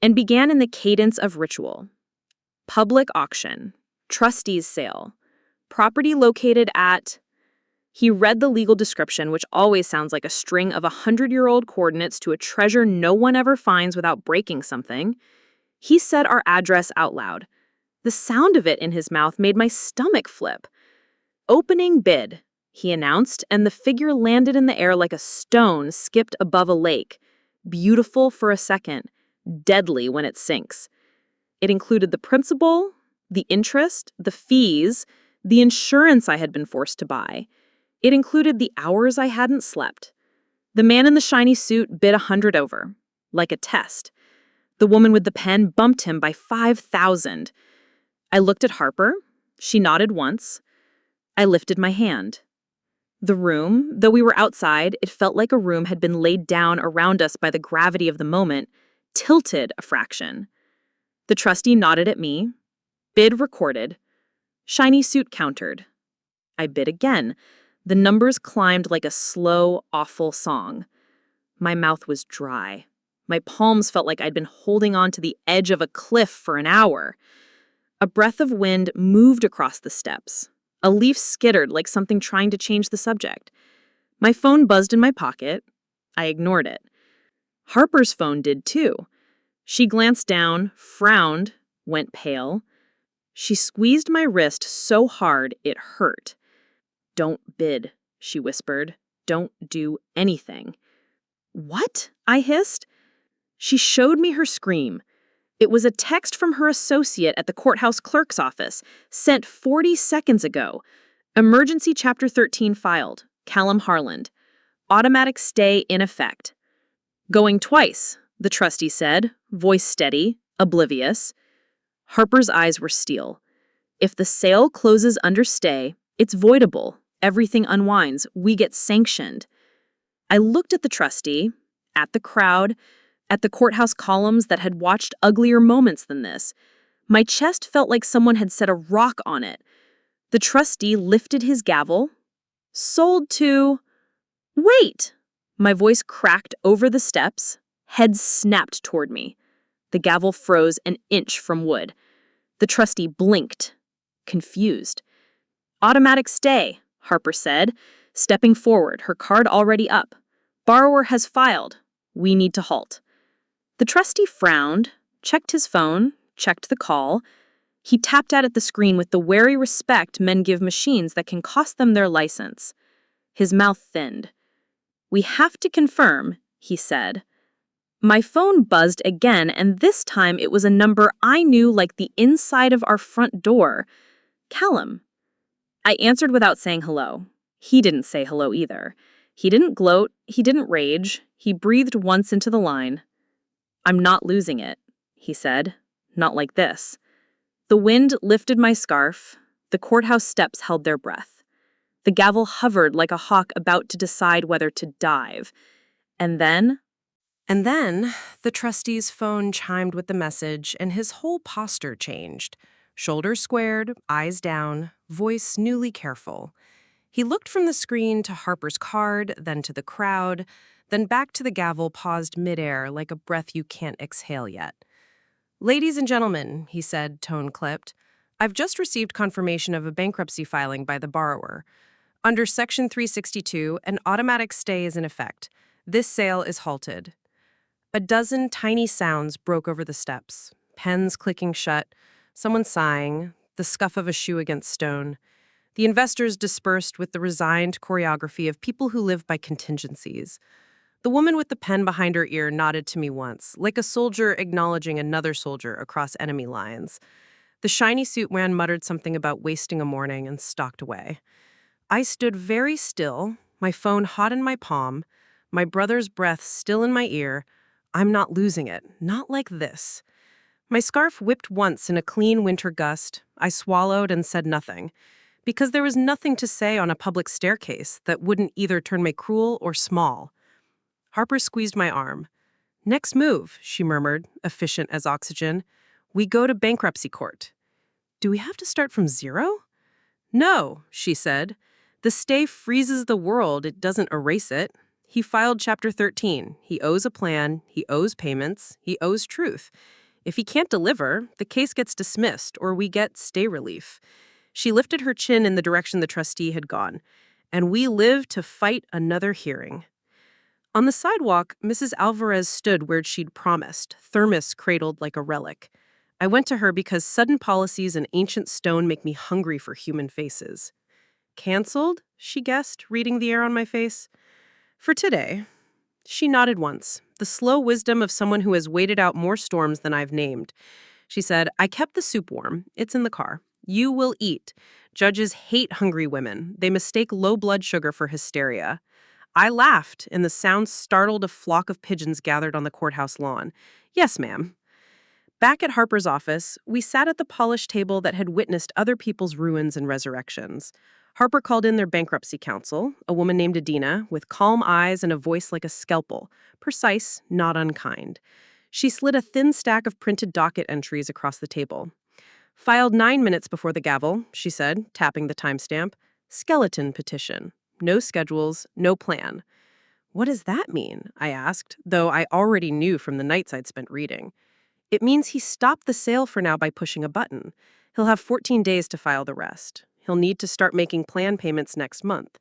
and began in the cadence of ritual. Public auction, trustees' sale, property located at... He read the legal description, which always sounds like a string of 100-year-old coordinates to a treasure no one ever finds without breaking something. He said our address out loud. The sound of it in his mouth made my stomach flip. Opening bid, he announced, and the figure landed in the air like a stone skipped above a lake. Beautiful for a second, deadly when it sinks. It included the principal, the interest, the fees, the insurance I had been forced to buy. It included the hours I hadn't slept. The man in the shiny suit bid 100 over, like a test. The woman with the pen bumped him by 5,000. I looked at Harper. She nodded once. I lifted my hand. The room, though we were outside, it felt like a room had been laid down around us by the gravity of the moment, tilted a fraction. The trustee nodded at me. Bid recorded. Shiny suit countered. I bid again. The numbers climbed like a slow, awful song. My mouth was dry. My palms felt like I'd been holding on to the edge of a cliff for an hour. A breath of wind moved across the steps. A leaf skittered like something trying to change the subject. My phone buzzed in my pocket. I ignored it. Harper's phone did too. She glanced down, frowned, went pale. She squeezed my wrist so hard it hurt. "Don't bid," she whispered. "Don't do anything." "What?" I hissed. She showed me her scream. It was a text from her associate at the courthouse clerk's office, sent 40 seconds ago. Emergency Chapter 13 filed. Callum Harland. Automatic stay in effect. "Going twice," the trustee said, voice steady, oblivious. Harper's eyes were steel. "If the sale closes under stay, it's voidable. Everything unwinds. We get sanctioned." I looked at the trustee, at the crowd, at the courthouse columns that had watched uglier moments than this. My chest felt like someone had set a rock on it. The trustee lifted his gavel. "Sold to..." "Wait!" My voice cracked over the steps. Head snapped toward me. The gavel froze an inch from wood. The trustee blinked, confused. "Automatic stay," Harper said, stepping forward, her card already up. "Borrower has filed. We need to halt." The trustee frowned, checked his phone, checked the call. He tapped out at the screen with the wary respect men give machines that can cost them their license. His mouth thinned. "We have to confirm," he said. My phone buzzed again, and this time it was a number I knew like the inside of our front door. Callum. I answered without saying hello. He didn't say hello either. He didn't gloat. He didn't rage. He breathed once into the line. "I'm not losing it," he said. "Not like this." The wind lifted my scarf. The courthouse steps held their breath. The gavel hovered like a hawk about to decide whether to dive. And then the trustee's phone chimed with the message, and his whole posture changed. Shoulders squared, eyes down, voice newly careful. He looked from the screen to Harper's card, then to the crowd, then back to the gavel paused midair like a breath you can't exhale yet. "Ladies and gentlemen," he said, tone clipped, "I've just received confirmation of a bankruptcy filing by the borrower. Under Section 362, an automatic stay is in effect. This sale is halted." A dozen tiny sounds broke over the steps. Pens clicking shut, someone sighing, the scuff of a shoe against stone. The investors dispersed with the resigned choreography of people who live by contingencies. The woman with the pen behind her ear nodded to me once, like a soldier acknowledging another soldier across enemy lines. The shiny suit man muttered something about wasting a morning and stalked away. I stood very still, my phone hot in my palm, my brother's breath still in my ear. I'm not losing it, not like this. My scarf whipped once in a clean winter gust. I swallowed and said nothing, because there was nothing to say on a public staircase that wouldn't either turn me cruel or small. Harper squeezed my arm. "Next move," she murmured, efficient as oxygen. "We go to bankruptcy court." "Do we have to start from zero?" "No," she said. "The stay freezes the world, it doesn't erase it." He filed Chapter 13. He owes a plan, he owes payments, he owes truth. If he can't deliver, the case gets dismissed or we get stay relief. She lifted her chin in the direction the trustee had gone. And we live to fight another hearing. On the sidewalk, Mrs. Alvarez stood where she'd promised, thermos cradled like a relic. I went to her because sudden policies and ancient stone make me hungry for human faces. Canceled? She guessed, reading the air on my face. For today. She nodded once, the slow wisdom of someone who has waited out more storms than I've named. She said, I kept the soup warm. It's in the car. You will eat. Judges hate hungry women. They mistake low blood sugar for hysteria. I laughed, and the sound startled a flock of pigeons gathered on the courthouse lawn. Yes, ma'am. Back at Harper's office, we sat at the polished table that had witnessed other people's ruins and resurrections. Harper called in their bankruptcy counsel, a woman named Adina, with calm eyes and a voice like a scalpel, precise, not unkind. She slid a thin stack of printed docket entries across the table. Filed 9 minutes before the gavel, she said, tapping the timestamp. Skeleton petition. No schedules, no plan. What does that mean? I asked, though I already knew from the nights I'd spent reading. It means he stopped the sale for now by pushing a button. He'll have 14 days to file the rest. He'll need to start making plan payments next month.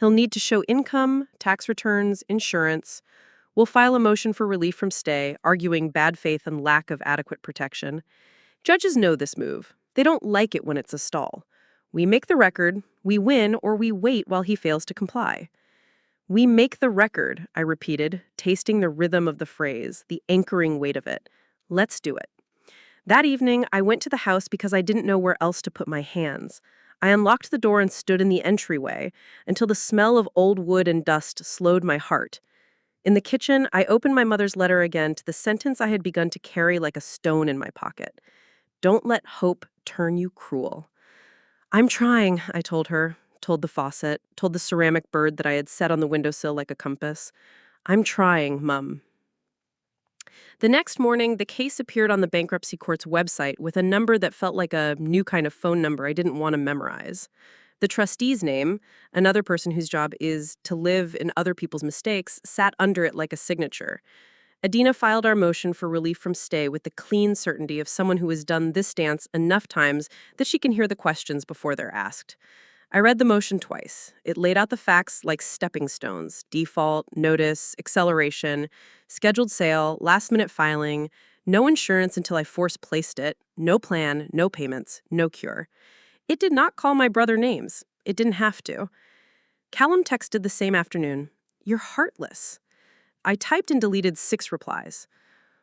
He'll need to show income, tax returns, insurance. We'll file a motion for relief from stay, arguing bad faith and lack of adequate protection. Judges know this move. They don't like it when it's a stall. We make the record, we win, or we wait while he fails to comply. We make the record, I repeated, tasting the rhythm of the phrase, the anchoring weight of it. Let's do it. That evening, I went to the house because I didn't know where else to put my hands. I unlocked the door and stood in the entryway until the smell of old wood and dust slowed my heart. In the kitchen, I opened my mother's letter again to the sentence I had begun to carry like a stone in my pocket. Don't let hope turn you cruel. I'm trying, I told her, told the faucet, told the ceramic bird that I had set on the windowsill like a compass. I'm trying, Mum. The next morning, the case appeared on the bankruptcy court's website with a number that felt like a new kind of phone number I didn't want to memorize. The trustee's name, another person whose job is to live in other people's mistakes, sat under it like a signature. Adina filed our motion for relief from stay with the clean certainty of someone who has done this dance enough times that she can hear the questions before they're asked. I read the motion twice. It laid out the facts like stepping stones: default, notice, acceleration, scheduled sale, last-minute filing, no insurance until I force-placed it, no plan, no payments, no cure. It did not call my brother names. It didn't have to. Callum texted the same afternoon, "You're heartless." I typed and deleted 6 replies.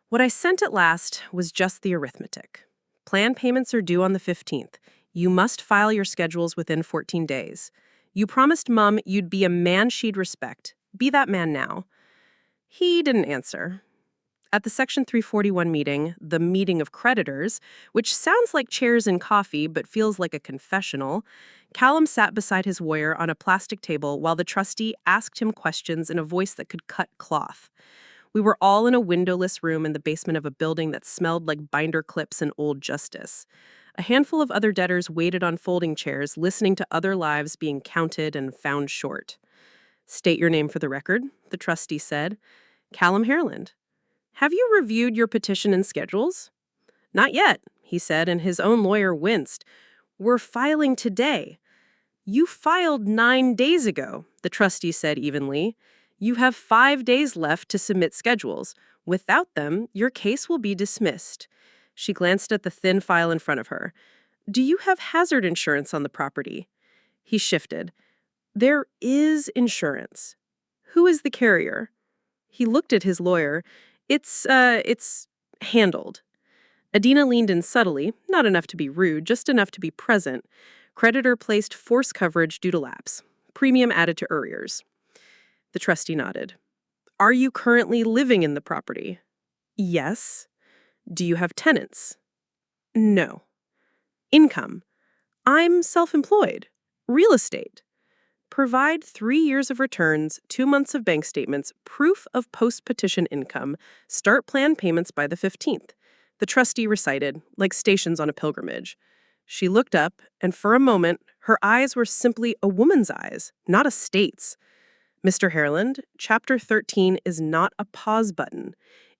What I sent at last was just the arithmetic. Plan payments are due on the 15th. You must file your schedules within 14 days. You promised Mum you'd be a man she'd respect. Be that man now. He didn't answer. At the Section 341 meeting, the meeting of creditors, which sounds like chairs and coffee but feels like a confessional, Callum sat beside his lawyer on a plastic table while the trustee asked him questions in a voice that could cut cloth. We were all in a windowless room in the basement of a building that smelled like binder clips and old justice. A handful of other debtors waited on folding chairs, listening to other lives being counted and found short. "State your name for the record," the trustee said. "Callum Hareland." "Have you reviewed your petition and schedules?" "Not yet," he said, and his own lawyer winced. "We're filing today." "You filed 9 days ago," the trustee said evenly. "You have 5 days left to submit schedules. Without them, your case will be dismissed." She glanced at the thin file in front of her. "Do you have hazard insurance on the property?" He shifted. "There is insurance." "Who is the carrier?" He looked at his lawyer. It's handled." Adina leaned in subtly, not enough to be rude, just enough to be present. Creditor placed force coverage due to lapse. Premium added to arrears. The trustee nodded. "Are you currently living in the property?" "Yes." "Do you have tenants?" "No." "Income?" "I'm self-employed." "Real estate?" "Provide 3 years of returns, 2 months of bank statements, proof of post-petition income. Start plan payments by the 15th. The trustee recited, like stations on a pilgrimage. She looked up, and for a moment, her eyes were simply a woman's eyes, not a state's. Mr. Hareland, Chapter 13 is not a pause button.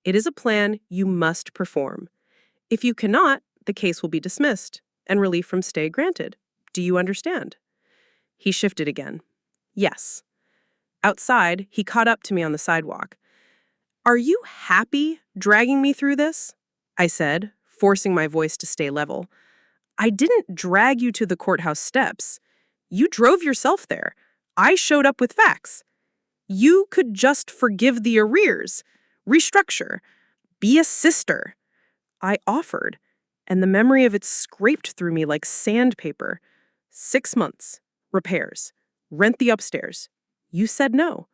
It is a plan you must perform. If you cannot, the case will be dismissed and relief from stay granted. Do you understand? He shifted again. Yes. Outside, he caught up to me on the sidewalk. Are you happy dragging me through this? I said, forcing my voice to stay level. I didn't drag you to the courthouse steps. You drove yourself there. I showed up with facts. You could just forgive the arrears, restructure, be a sister. I offered, and the memory of it scraped through me like sandpaper. 6 months, repairs, rent the upstairs. You said no.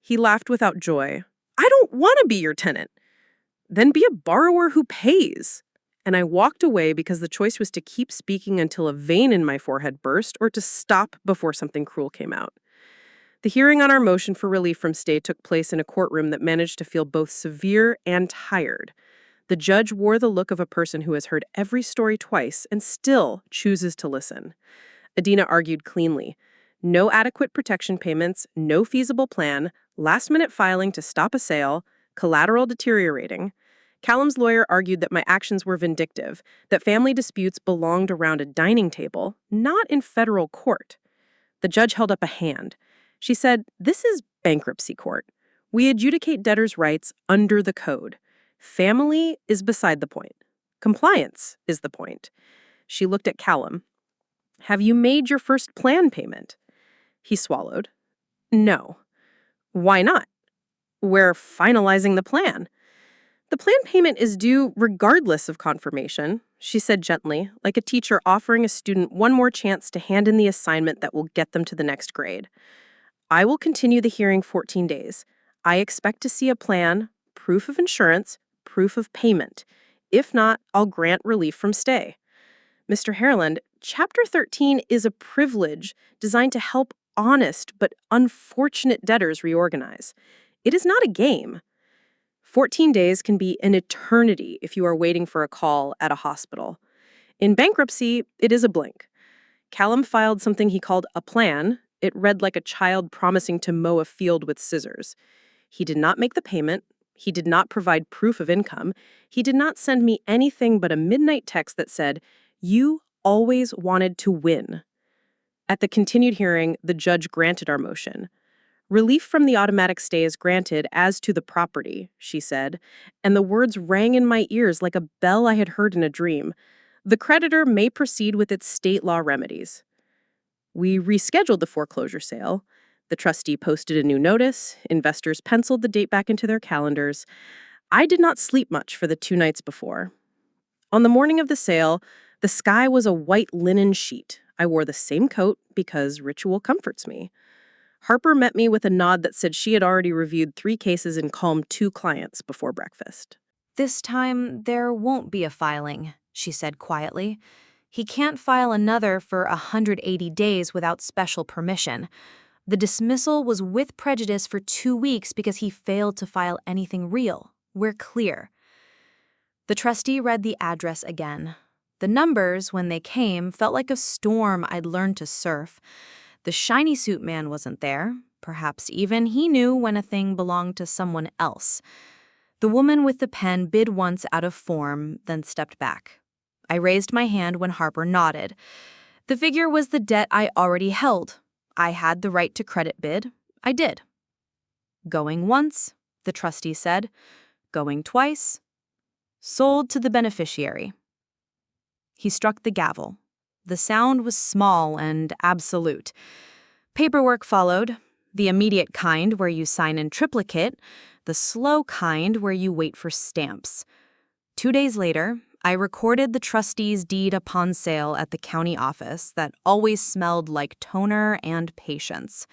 He laughed without joy. I don't want to be your tenant. Then be a borrower who pays. And I walked away because the choice was to keep speaking until a vein in my forehead burst or to stop before something cruel came out. The hearing on our motion for relief from stay took place in a courtroom that managed to feel both severe and tired. The judge wore the look of a person who has heard every story twice and still chooses to listen. Adina argued cleanly. No adequate protection payments, no feasible plan, last-minute filing to stop a sale, collateral deteriorating. Callum's lawyer argued that my actions were vindictive, that family disputes belonged around a dining table, not in federal court. The judge held up a hand. She said, "This is bankruptcy court. We adjudicate debtors' rights under the code. Family is beside the point. Compliance is the point." She looked at Callum. "Have you made your first plan payment?" He swallowed. "No." "Why not?" "We're finalizing the plan." "The plan payment is due regardless of confirmation," she said gently, like a teacher offering a student one more chance to hand in the assignment that will get them to the next grade. "I will continue the hearing 14 days. I expect to see a plan, proof of insurance, proof of payment. If not, I'll grant relief from stay." Mr. Hareland, Chapter 13 is a privilege designed to help honest but unfortunate debtors reorganize. It is not a game. 14 days can be an eternity if you are waiting for a call at a hospital. In bankruptcy, it is a blink. Callum filed something he called a plan. It read like a child promising to mow a field with scissors. He did not make the payment. He did not provide proof of income. He did not send me anything but a midnight text that said, "You always wanted to win." At the continued hearing, the judge granted our motion. "Relief from the automatic stay is granted as to the property," she said, and the words rang in my ears like a bell I had heard in a dream. "The creditor may proceed with its state law remedies." We rescheduled the foreclosure sale. The trustee posted a new notice. Investors penciled the date back into their calendars. I did not sleep much for the 2 nights before. On the morning of the sale, the sky was a white linen sheet. I wore the same coat because ritual comforts me. Harper met me with a nod that said she had already reviewed 3 cases and calmed 2 clients before breakfast. "This time, there won't be a filing," she said quietly. "He can't file another for 180 days without special permission. The dismissal was with prejudice for 2 weeks because he failed to file anything real. We're clear." The trustee read the address again. The numbers, when they came, felt like a storm I'd learned to surf. The shiny suit man wasn't there. Perhaps even he knew when a thing belonged to someone else. The woman with the pen bid once out of form, then stepped back. I raised my hand when Harper nodded. The figure was the debt I already held. I had the right to credit bid. I did. "Going once," the trustee said. "Going twice. Sold to the beneficiary." He struck the gavel. The sound was small and absolute. Paperwork followed, the immediate kind where you sign in triplicate, the slow kind where you wait for stamps. 2 days later, I recorded the trustee's deed upon sale at the county office that always smelled like toner and patience.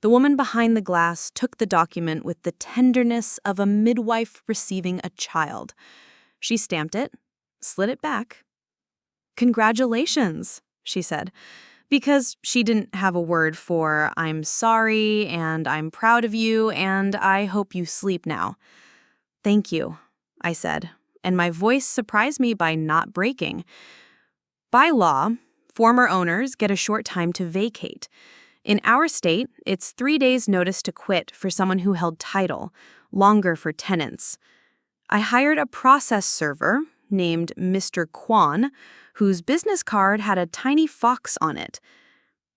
The woman behind the glass took the document with the tenderness of a midwife receiving a child. She stamped it, slid it back. "Congratulations," she said, because she didn't have a word for "I'm sorry" and "I'm proud of you" and "I hope you sleep now." "Thank you," I said, and my voice surprised me by not breaking. By law, former owners get a short time to vacate. In our state, it's 3 days' notice to quit for someone who held title, longer for tenants. I hired a process server named Mr. Kwan, whose business card had a tiny fox on it.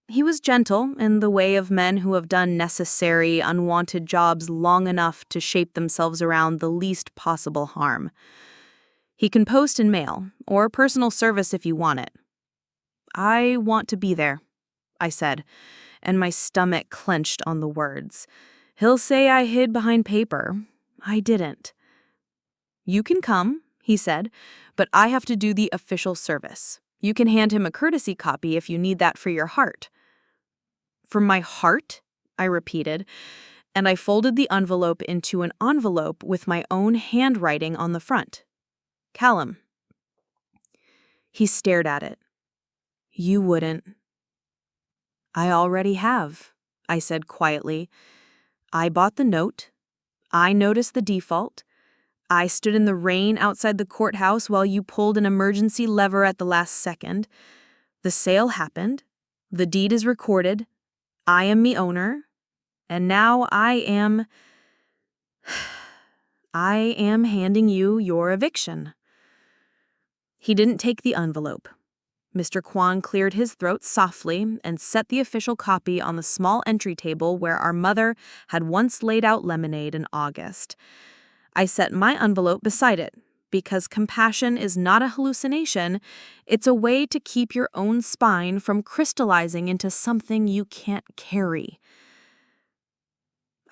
He was gentle in the way of men who have done necessary, unwanted jobs long enough to shape themselves around the least possible harm. He can post and mail, or personal service if you want it. I want to be there, I said, and my stomach clenched on the words. He'll say I hid behind paper. I didn't. You can come, he said, but I have to do the official service. You can hand him a courtesy copy if you need that for your heart. For my heart? I repeated, and I folded the envelope into an envelope with my own handwriting on the front. Callum. He stared at it. You wouldn't. I already have, I said quietly. I bought the note. I noticed the default. I stood in the rain outside the courthouse while you pulled an emergency lever at the last second. The sale happened. The deed is recorded. I am the owner. And now I am handing you your eviction. He didn't take the envelope. Mr. Kwan cleared his throat softly and set the official copy on the small entry table where our mother had once laid out lemonade in August. I set my envelope beside it, because compassion is not a hallucination, it's a way to keep your own spine from crystallizing into something you can't carry.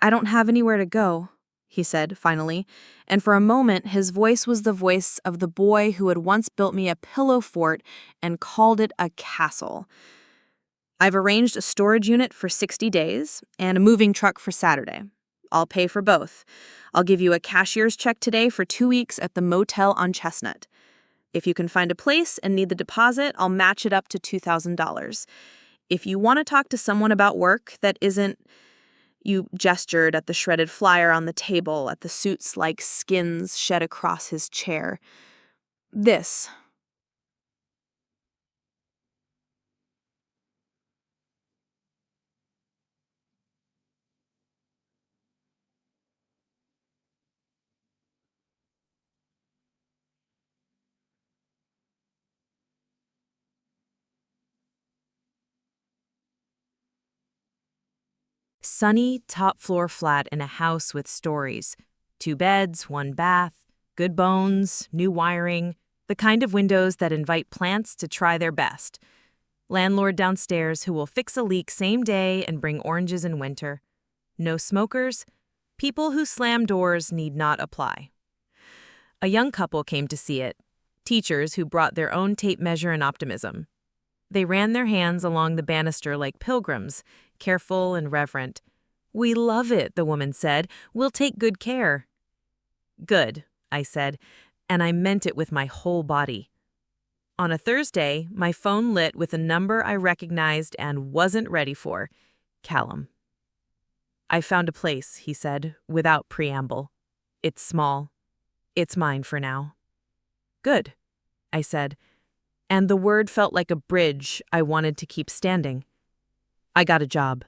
I don't have anywhere to go, he said finally, and for a moment his voice was the voice of the boy who had once built me a pillow fort and called it a castle. I've arranged a storage unit for 60 days and a moving truck for Saturday. I'll pay for both. I'll give you a cashier's check today for 2 weeks at the motel on Chestnut. If you can find a place and need the deposit, I'll match it up to $2,000. If you want to talk to someone about work that isn't... You gestured at the shredded flyer on the table, at the suits like skins shed across his chair. This. Sunny, top-floor flat in a house with stories. 2 beds, 1 bath, good bones, new wiring, the kind of windows that invite plants to try their best. Landlord downstairs who will fix a leak same day and bring oranges in winter. No smokers. People who slam doors need not apply. A young couple came to see it. Teachers who brought their own tape measure and optimism. They ran their hands along the banister like pilgrims, careful and reverent. We love it, the woman said. We'll take good care. Good, I said, and I meant it with my whole body. On a Thursday, my phone lit with a number I recognized and wasn't ready for. Callum. I found a place, he said, without preamble. It's small. It's mine for now. Good, I said, and the word felt like a bridge I wanted to keep standing. I got a job.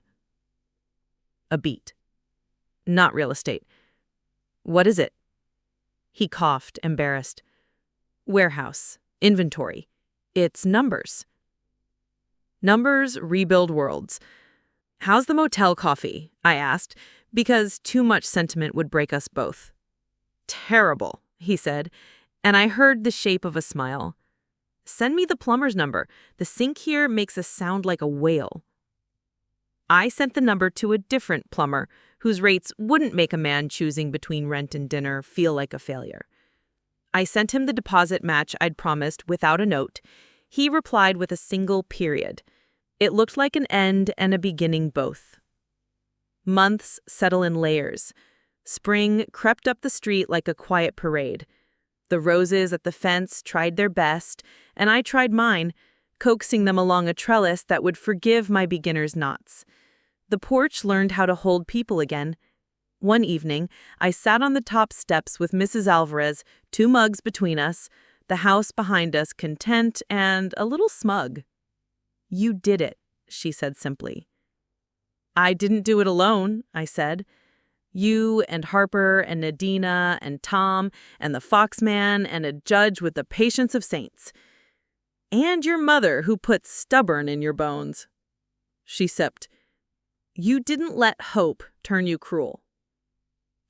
A beat. Not real estate. What is it? He coughed, embarrassed. Warehouse. Inventory. It's numbers. Numbers rebuild worlds. How's the motel coffee? I asked, because too much sentiment would break us both. Terrible, he said, and I heard the shape of a smile. Send me the plumber's number. The sink here makes us sound like a whale. I sent the number to a different plumber, whose rates wouldn't make a man choosing between rent and dinner feel like a failure. I sent him the deposit match I'd promised without a note. He replied with a single period. It looked like an end and a beginning both. Months settle in layers. Spring crept up the street like a quiet parade. The roses at the fence tried their best, and I tried mine, coaxing them along a trellis that would forgive my beginner's knots. The porch learned how to hold people again. One evening, I sat on the top steps with Mrs. Alvarez, 2 mugs between us, the house behind us content and a little smug. You did it, she said simply. I didn't do it alone, I said. You and Harper and Nadina and Tom and the Foxman and a judge with the patience of saints. And your mother who put stubborn in your bones. She sipped. You didn't let hope turn you cruel.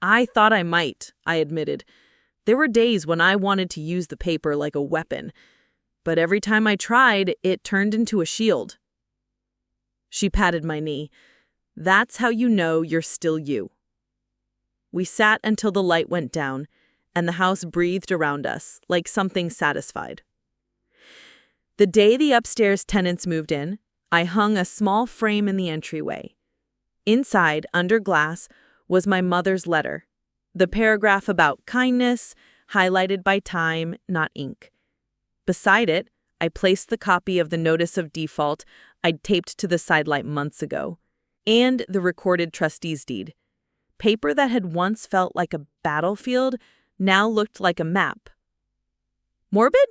I thought I might, I admitted. There were days when I wanted to use the paper like a weapon, but every time I tried, it turned into a shield. She patted my knee. That's how you know you're still you. We sat until the light went down, and the house breathed around us, like something satisfied. The day the upstairs tenants moved in, I hung a small frame in the entryway. Inside, under glass, was my mother's letter, the paragraph about kindness, highlighted by time, not ink. Beside it, I placed the copy of the notice of default I'd taped to the sidelight months ago, and the recorded trustee's deed. Paper that had once felt like a battlefield now looked like a map. Morbid?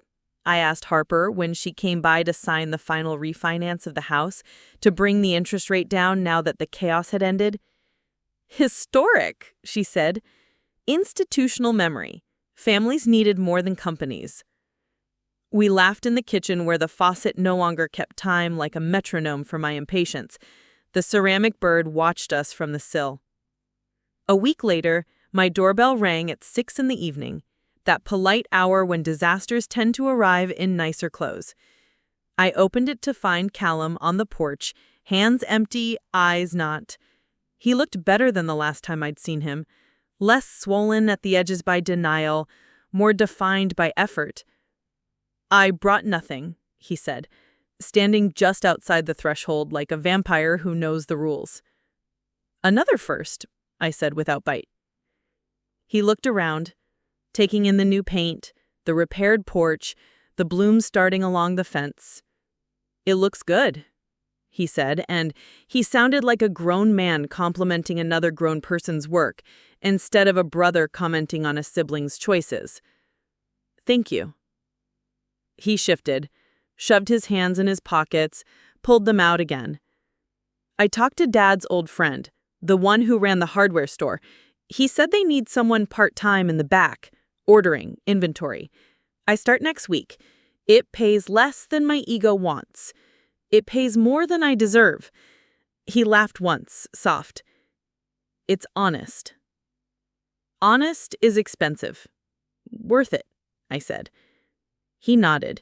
I asked Harper when she came by to sign the final refinance of the house to bring the interest rate down now that the chaos had ended. Historic, she said. Institutional memory. Families needed more than companies. We laughed in the kitchen where the faucet no longer kept time like a metronome for my impatience. The ceramic bird watched us from the sill. A week later, my doorbell rang at 6 in the evening, that polite hour when disasters tend to arrive in nicer clothes. I opened it to find Callum on the porch, hands empty, eyes not. He looked better than the last time I'd seen him, less swollen at the edges by denial, more defined by effort. I brought nothing, he said, standing just outside the threshold like a vampire who knows the rules. Another first, I said without bite. He looked around, taking in the new paint, the repaired porch, the blooms starting along the fence. It looks good, he said, and he sounded like a grown man complimenting another grown person's work instead of a brother commenting on a sibling's choices. Thank you. He shifted, shoved his hands in his pockets, pulled them out again. I talked to Dad's old friend, the one who ran the hardware store. He said they need someone part-time in the back, ordering, inventory. I start next week. It pays less than my ego wants. It pays more than I deserve. He laughed once, soft. It's honest. Honest is expensive. Worth it, I said. He nodded.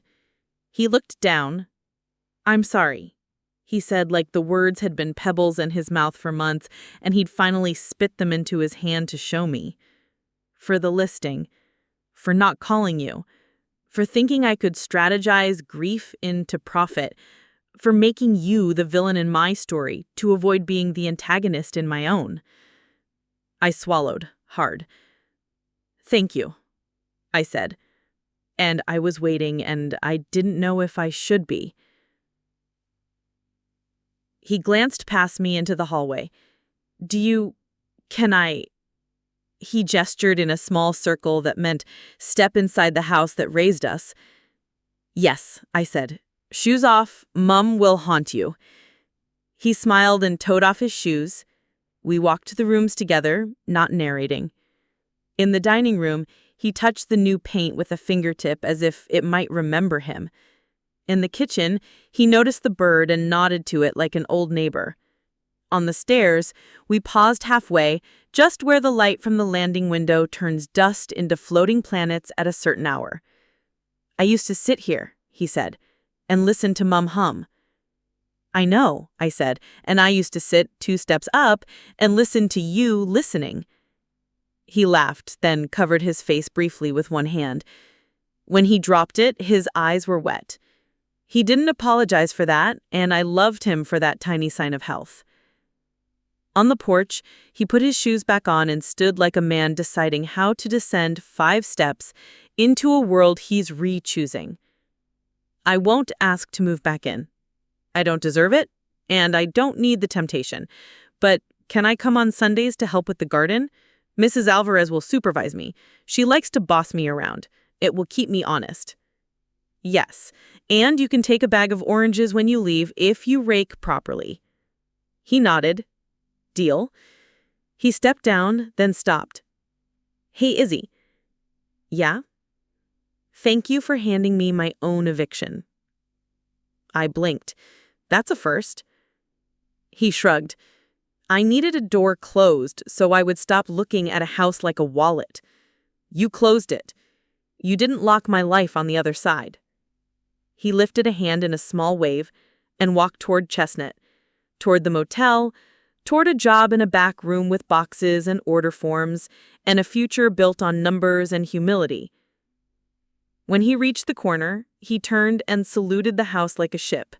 He looked down. I'm sorry, he said like the words had been pebbles in his mouth for months and he'd finally spit them into his hand to show me. For the listing. For not calling you. For thinking I could strategize grief into profit. For making you the villain in my story to avoid being the antagonist in my own. I swallowed, hard. Thank you, I said. And I was waiting, and I didn't know if I should be. He glanced past me into the hallway. Can I? He gestured in a small circle that meant step inside the house that raised us. Yes, I said. Shoes off, Mum will haunt you. He smiled and toed off his shoes. We walked the rooms together, not narrating. In the dining room, he touched the new paint with a fingertip as if it might remember him. In the kitchen, he noticed the bird and nodded to it like an old neighbor. On the stairs, we paused halfway, just where the light from the landing window turns dust into floating planets at a certain hour. I used to sit here, he said, and listen to Mum hum. I know, I said, and I used to sit 2 steps up and listen to you listening. He laughed, then covered his face briefly with one hand. When he dropped it, his eyes were wet. He didn't apologize for that, and I loved him for that tiny sign of health. On the porch, he put his shoes back on and stood like a man deciding how to descend 5 steps into a world he's re-choosing. I won't ask to move back in. I don't deserve it, and I don't need the temptation. But can I come on Sundays to help with the garden? Mrs. Alvarez will supervise me. She likes to boss me around. It will keep me honest. Yes, and you can take a bag of oranges when you leave if you rake properly. He nodded, Deal. He stepped down, then stopped. Hey, Izzy. Yeah? Thank you for handing me my own eviction. I blinked. That's a first. He shrugged. I needed a door closed so I would stop looking at a house like a wallet. You closed it. You didn't lock my life on the other side. He lifted a hand in a small wave and walked toward Chestnut, toward the motel, toward a job in a back room with boxes and order forms, and a future built on numbers and humility. When he reached the corner, he turned and saluted the house like a ship.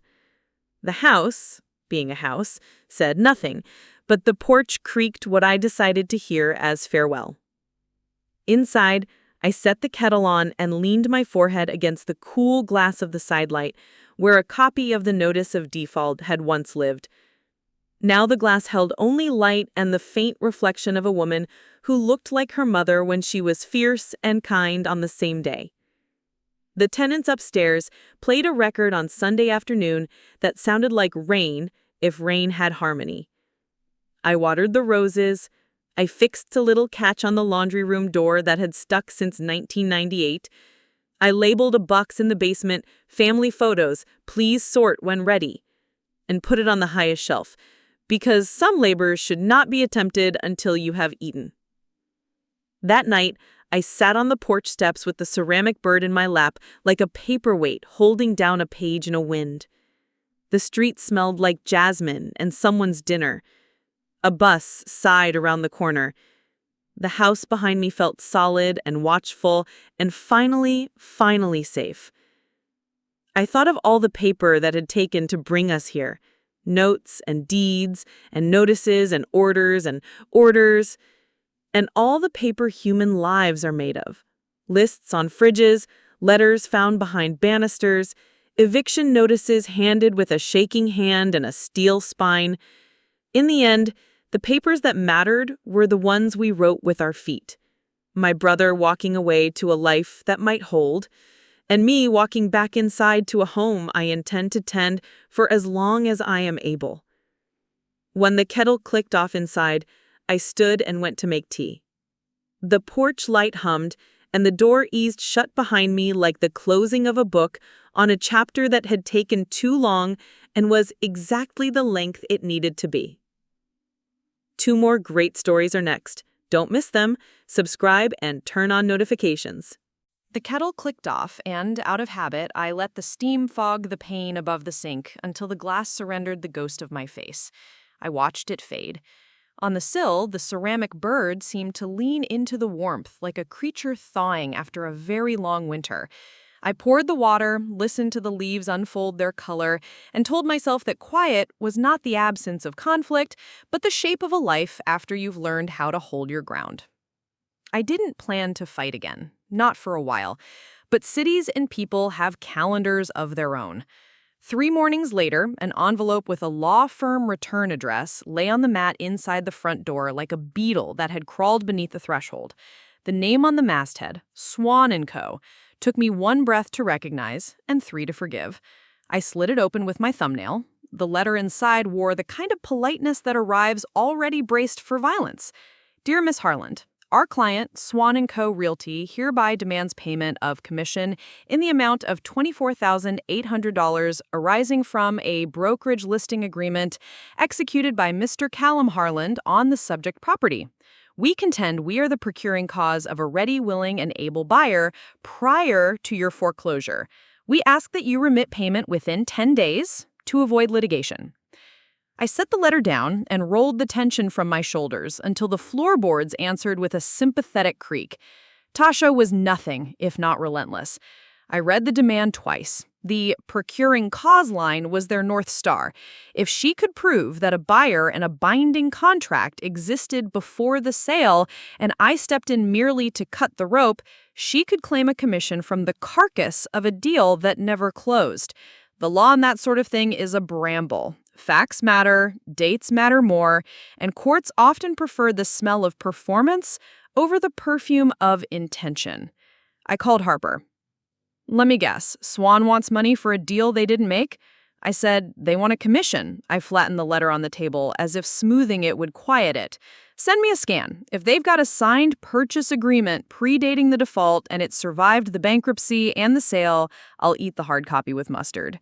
The house, being a house, said nothing, but the porch creaked what I decided to hear as farewell. Inside, I set the kettle on and leaned my forehead against the cool glass of the sidelight, where a copy of the notice of default had once lived. Now the glass held only light and the faint reflection of a woman who looked like her mother when she was fierce and kind on the same day. The tenants upstairs played a record on Sunday afternoon that sounded like rain if rain had harmony. I watered the roses. I fixed a little catch on the laundry room door that had stuck since 1998. I labeled a box in the basement, "Family Photos, please sort when ready," and put it on the highest shelf, because some labors should not be attempted until you have eaten. That night, I sat on the porch steps with the ceramic bird in my lap like a paperweight holding down a page in a wind. The street smelled like jasmine and someone's dinner. A bus sighed around the corner. The house behind me felt solid and watchful and finally safe. I thought of all the paper that had taken to bring us here. Notes and deeds and notices and orders, and all the paper human lives are made of. Lists on fridges, letters found behind banisters, eviction notices handed with a shaking hand and a steel spine. In the end, the papers that mattered were the ones we wrote with our feet. My brother walking away to a life that might hold, and me walking back inside to a home I intend to tend for as long as I am able. When the kettle clicked off inside, I stood and went to make tea. The porch light hummed, and the door eased shut behind me like the closing of a book on a chapter that had taken too long and was exactly the length it needed to be. 2 more great stories are next. Don't miss them. Subscribe and turn on notifications. The kettle clicked off, and, out of habit, I let the steam fog the pane above the sink until the glass surrendered the ghost of my face. I watched it fade. On the sill, the ceramic bird seemed to lean into the warmth like a creature thawing after a very long winter. I poured the water, listened to the leaves unfold their color, and told myself that quiet was not the absence of conflict, but the shape of a life after you've learned how to hold your ground. I didn't plan to fight again, not for a while, but cities and people have calendars of their own. 3 mornings later, an envelope with a law firm return address lay on the mat inside the front door like a beetle that had crawled beneath the threshold. The name on the masthead, Swan & Co., took me 1 breath to recognize and 3 to forgive. I slid it open with my thumbnail. The letter inside wore the kind of politeness that arrives already braced for violence. Dear Miss Harland, our client, Swan & Co. Realty, hereby demands payment of commission in the amount of $24,800 arising from a brokerage listing agreement executed by Mr. Callum Harland on the subject property. We contend we are the procuring cause of a ready, willing, and able buyer prior to your foreclosure. We ask that you remit payment within 10 days to avoid litigation. I set the letter down and rolled the tension from my shoulders until the floorboards answered with a sympathetic creak. Tasha was nothing if not relentless. I read the demand twice. The procuring cause line was their North Star. If she could prove that a buyer and a binding contract existed before the sale, and I stepped in merely to cut the rope, she could claim a commission from the carcass of a deal that never closed. The law on that sort of thing is a bramble. Facts matter, dates matter more, and courts often prefer the smell of performance over the perfume of intention. I called Harper. Let me guess, Swan wants money for a deal they didn't make? I said, they want a commission. I flattened the letter on the table as if smoothing it would quiet it. Send me a scan. If they've got a signed purchase agreement predating the default and it survived the bankruptcy and the sale, I'll eat the hard copy with mustard.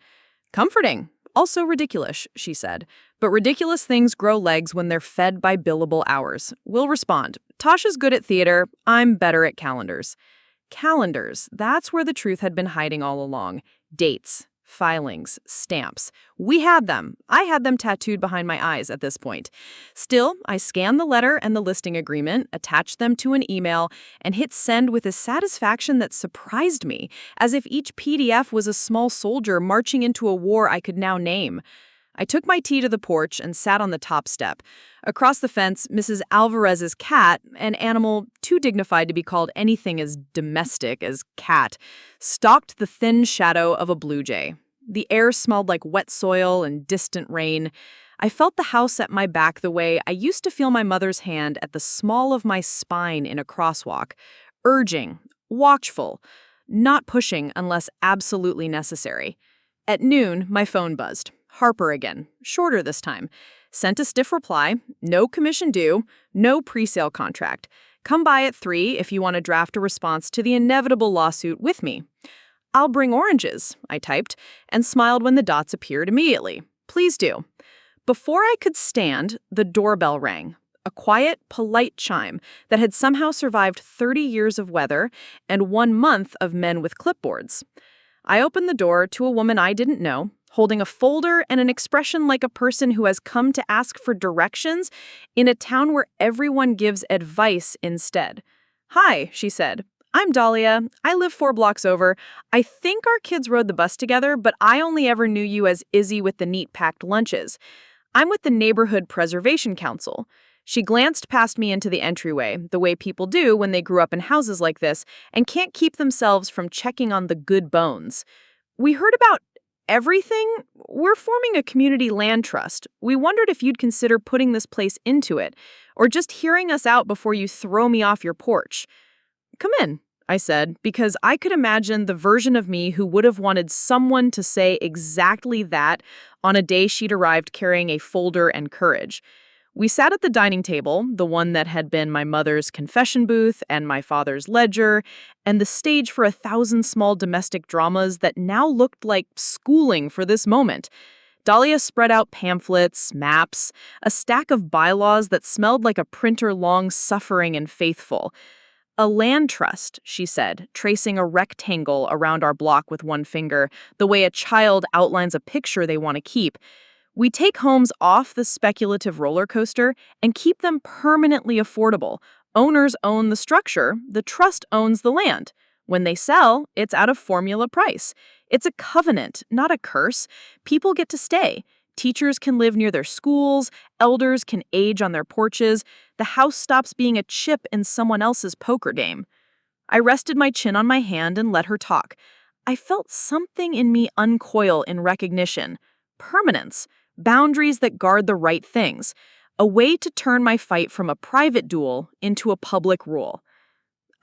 Comforting. Also ridiculous, she said. But ridiculous things grow legs when they're fed by billable hours. We'll respond. Tasha's good at theater. I'm better at calendars. Calendars. That's where the truth had been hiding all along. Dates. Filings, stamps. We had them. I had them tattooed behind my eyes at this point. Still, I scanned the letter and the listing agreement, attached them to an email, and hit send with a satisfaction that surprised me, as if each PDF was a small soldier marching into a war I could now name. I took my tea to the porch and sat on the top step. Across the fence, Mrs. Alvarez's cat, an animal too dignified to be called anything as domestic as cat, stalked the thin shadow of a blue jay. The air smelled like wet soil and distant rain. I felt the house at my back the way I used to feel my mother's hand at the small of my spine in a crosswalk, urging, watchful, not pushing unless absolutely necessary. At noon, my phone buzzed. Harper again, shorter this time. Sent a stiff reply, no commission due, no pre-sale contract. Come by at 3 if you want to draft a response to the inevitable lawsuit with me. I'll bring oranges, I typed, and smiled when the dots appeared immediately. Please do. Before I could stand, the doorbell rang. A quiet, polite chime that had somehow survived 30 years of weather and 1 month of men with clipboards. I opened the door to a woman I didn't know, holding a folder and an expression like a person who has come to ask for directions in a town where everyone gives advice instead. Hi, she said. I'm Dahlia. I live 4 blocks over. I think our kids rode the bus together, but I only ever knew you as Izzy with the neat packed lunches. I'm with the Neighborhood Preservation Council. She glanced past me into the entryway, the way people do when they grew up in houses like this and can't keep themselves from checking on the good bones. We heard about everything? We're forming a community land trust. We wondered if you'd consider putting this place into it, or just hearing us out before you throw me off your porch. Come in, I said, because I could imagine the version of me who would have wanted someone to say exactly that on a day she'd arrived carrying a folder and courage. We sat at the dining table, the one that had been my mother's confession booth and my father's ledger, and the stage for 1,000 small domestic dramas that now looked like schooling for this moment. Dahlia spread out pamphlets, maps, a stack of bylaws that smelled like a printer long suffering and faithful. A land trust, she said, tracing a rectangle around our block with one finger, the way a child outlines a picture they want to keep. We take homes off the speculative roller coaster and keep them permanently affordable. Owners own the structure, the trust owns the land. When they sell, it's out of formula price. It's a covenant, not a curse. People get to stay. Teachers can live near their schools, elders can age on their porches. The house stops being a chip in someone else's poker game. I rested my chin on my hand and let her talk. I felt something in me uncoil in recognition. Permanence. Boundaries that guard the right things. A way to turn my fight from a private duel into a public rule.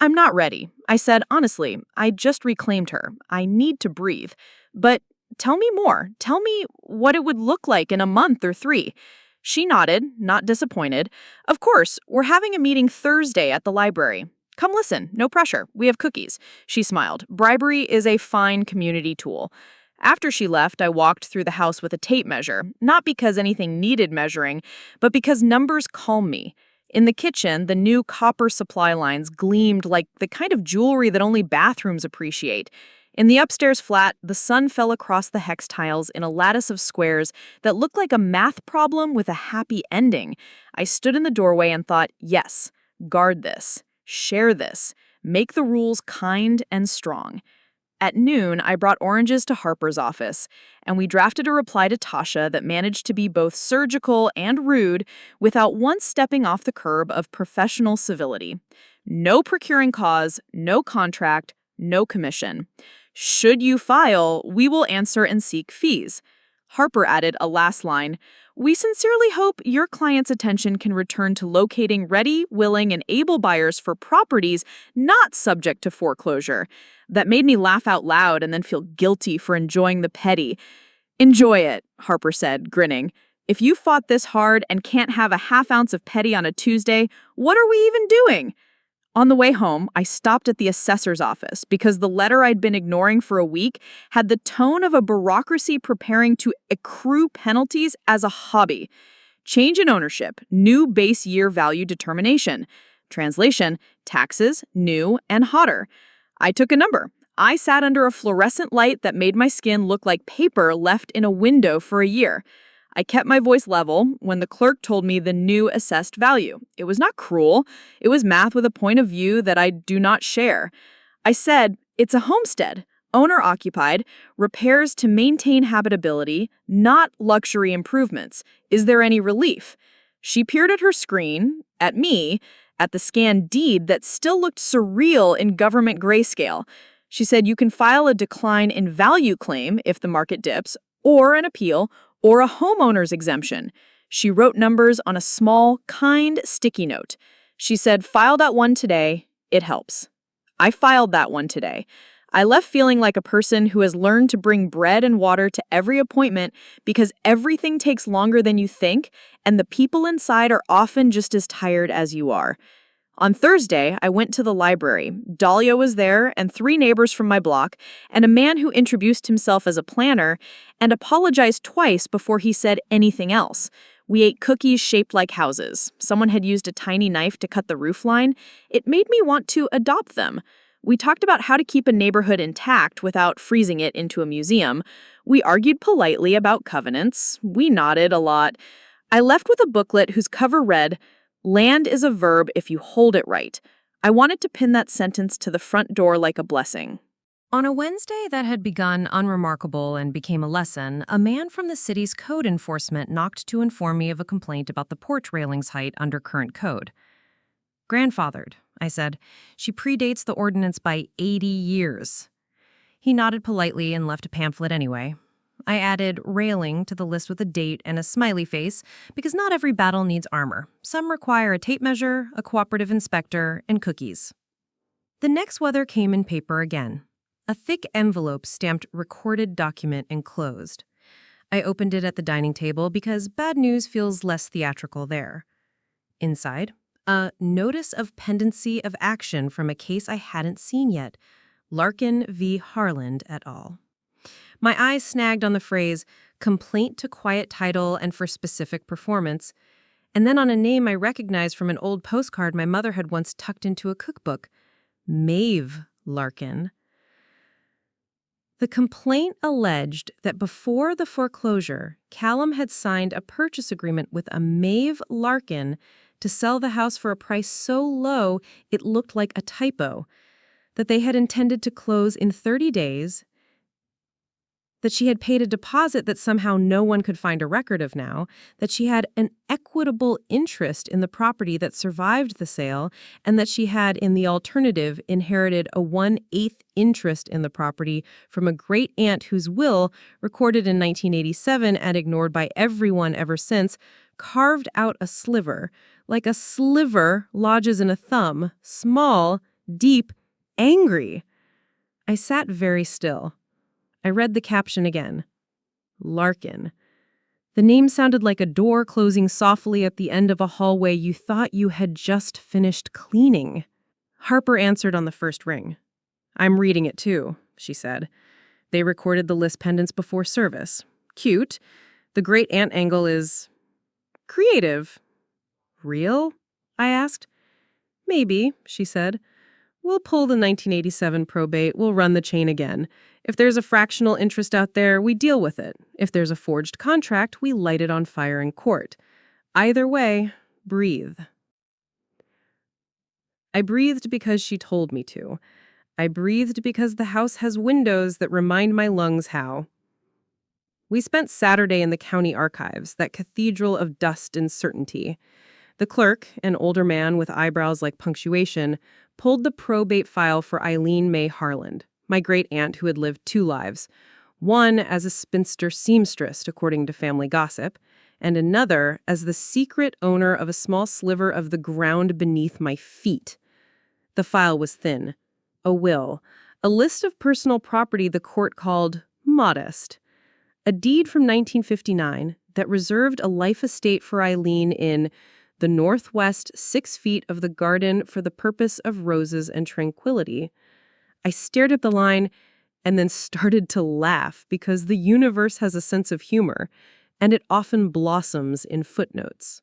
I'm not ready. I said, honestly, I just reclaimed her. I need to breathe. But tell me more. Tell me what it would look like in a month or 3. She nodded, not disappointed. Of course, we're having a meeting Thursday at the library. Come listen, no pressure. We have cookies. She smiled. Bribery is a fine community tool. After she left, I walked through the house with a tape measure, not because anything needed measuring, but because numbers calm me. In the kitchen, the new copper supply lines gleamed like the kind of jewelry that only bathrooms appreciate. In the upstairs flat, the sun fell across the hex tiles in a lattice of squares that looked like a math problem with a happy ending. I stood in the doorway and thought, yes, guard this, share this, make the rules kind and strong. At noon, I brought oranges to Harper's office, and we drafted a reply to Tasha that managed to be both surgical and rude without once stepping off the curb of professional civility. No procuring cause, no contract, no commission. Should you file, we will answer and seek fees. Harper added a last line. We sincerely hope your client's attention can return to locating ready, willing, and able buyers for properties not subject to foreclosure. That made me laugh out loud and then feel guilty for enjoying the petty. Enjoy it, Harper said, grinning. If you fought this hard and can't have a half ounce of petty on a Tuesday, what are we even doing? On the way home, I stopped at the assessor's office because the letter I'd been ignoring for a week had the tone of a bureaucracy preparing to accrue penalties as a hobby. Change in ownership, new base year value determination. Translation, taxes, new and hotter. I took a number. I sat under a fluorescent light that made my skin look like paper left in a window for a year. I kept my voice level when the clerk told me the new assessed value. It was not cruel. It was math with a point of view that I do not share. I said, it's a homestead, owner-occupied, repairs to maintain habitability, not luxury improvements. Is there any relief? She peered at her screen, at me, at the scanned deed that still looked surreal in government grayscale. She said you can file a decline in value claim if the market dips, or an appeal, or a homeowner's exemption. She wrote numbers on a small, kind sticky note. She said, file that one today, it helps. I filed that one today. I left feeling like a person who has learned to bring bread and water to every appointment because everything takes longer than you think, and the people inside are often just as tired as you are. On Thursday, I went to the library. Dahlia was there, and 3 neighbors from my block, and a man who introduced himself as a planner and apologized twice before he said anything else. We ate cookies shaped like houses. Someone had used a tiny knife to cut the roofline. It made me want to adopt them. We talked about how to keep a neighborhood intact without freezing it into a museum. We argued politely about covenants. We nodded a lot. I left with a booklet whose cover read, "Land is a verb if you hold it right." I wanted to pin that sentence to the front door like a blessing. On a Wednesday that had begun unremarkable and became a lesson, a man from the city's code enforcement knocked to inform me of a complaint about the porch railing's height under current code. "Grandfathered," I said. "She predates the ordinance by 80 years. He nodded politely and left a pamphlet anyway. I added railing to the list with a date and a smiley face because not every battle needs armor. Some require a tape measure, a cooperative inspector, and cookies. The next weather came in paper again. A thick envelope stamped recorded document enclosed. I opened it at the dining table because bad news feels less theatrical there. Inside, a notice of pendency of action from a case I hadn't seen yet, Larkin v. Harland et al. My eyes snagged on the phrase, complaint to quiet title and for specific performance, and then on a name I recognized from an old postcard my mother had once tucked into a cookbook, Maeve Larkin. The complaint alleged that before the foreclosure, Callum had signed a purchase agreement with a Maeve Larkin to sell the house for a price so low it looked like a typo, that they had intended to close in 30 days, that she had paid a deposit that somehow no one could find a record of now, that she had an equitable interest in the property that survived the sale, and that she had, in the alternative, inherited a 1/8 interest in the property from a great-aunt whose will, recorded in 1987 and ignored by everyone ever since, carved out a sliver, like a sliver lodges in a thumb, small, deep, angry. I sat very still. I read the caption again. Larkin. The name sounded like a door closing softly at the end of a hallway you thought you had just finished cleaning. Harper answered on the first ring. "I'm reading it too," she said. "They recorded the list pendants before service. Cute. The great-aunt angle is creative." "Real?" I asked. "Maybe," she said. "We'll pull the 1987 probate, we'll run the chain again. If there's a fractional interest out there, we deal with it. If there's a forged contract, we light it on fire in court. Either way, breathe." I breathed because she told me to. I breathed because the house has windows that remind my lungs how. We spent Saturday in the county archives, that cathedral of dust and certainty. The clerk, an older man with eyebrows like punctuation, pulled the probate file for Eileen May Harland, my great-aunt who had lived 2 lives, one as a spinster seamstress, according to family gossip, and another as the secret owner of a small sliver of the ground beneath my feet. The file was thin. A will, a list of personal property the court called modest. A deed from 1959 that reserved a life estate for Eileen in the northwest 6 feet of the garden for the purpose of roses and tranquility. I stared at the line and then started to laugh because the universe has a sense of humor, and it often blossoms in footnotes.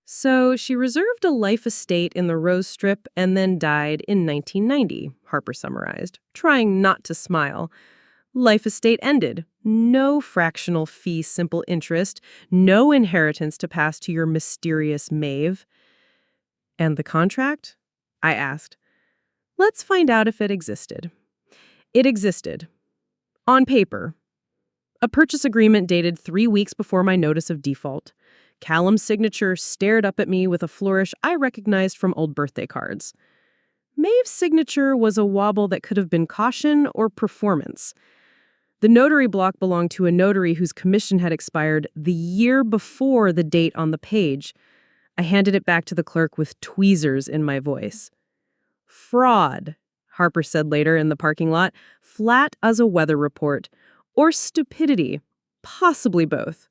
So she reserved a life estate in the Rose Strip and then died in 1990, Harper summarized, trying not to smile. Life estate ended. No fractional fee simple interest, no inheritance to pass to your mysterious Maeve. And the contract? I asked. Let's find out if it existed. It existed. On paper. A purchase agreement dated 3 weeks before my notice of default. Callum's signature stared up at me with a flourish I recognized from old birthday cards. Maeve's signature was a wobble that could have been caution or performance. The notary block belonged to a notary whose commission had expired the year before the date on the page. I handed it back to the clerk with tweezers in my voice. Fraud, Harper said later in the parking lot, flat as a weather report. Or stupidity, possibly both.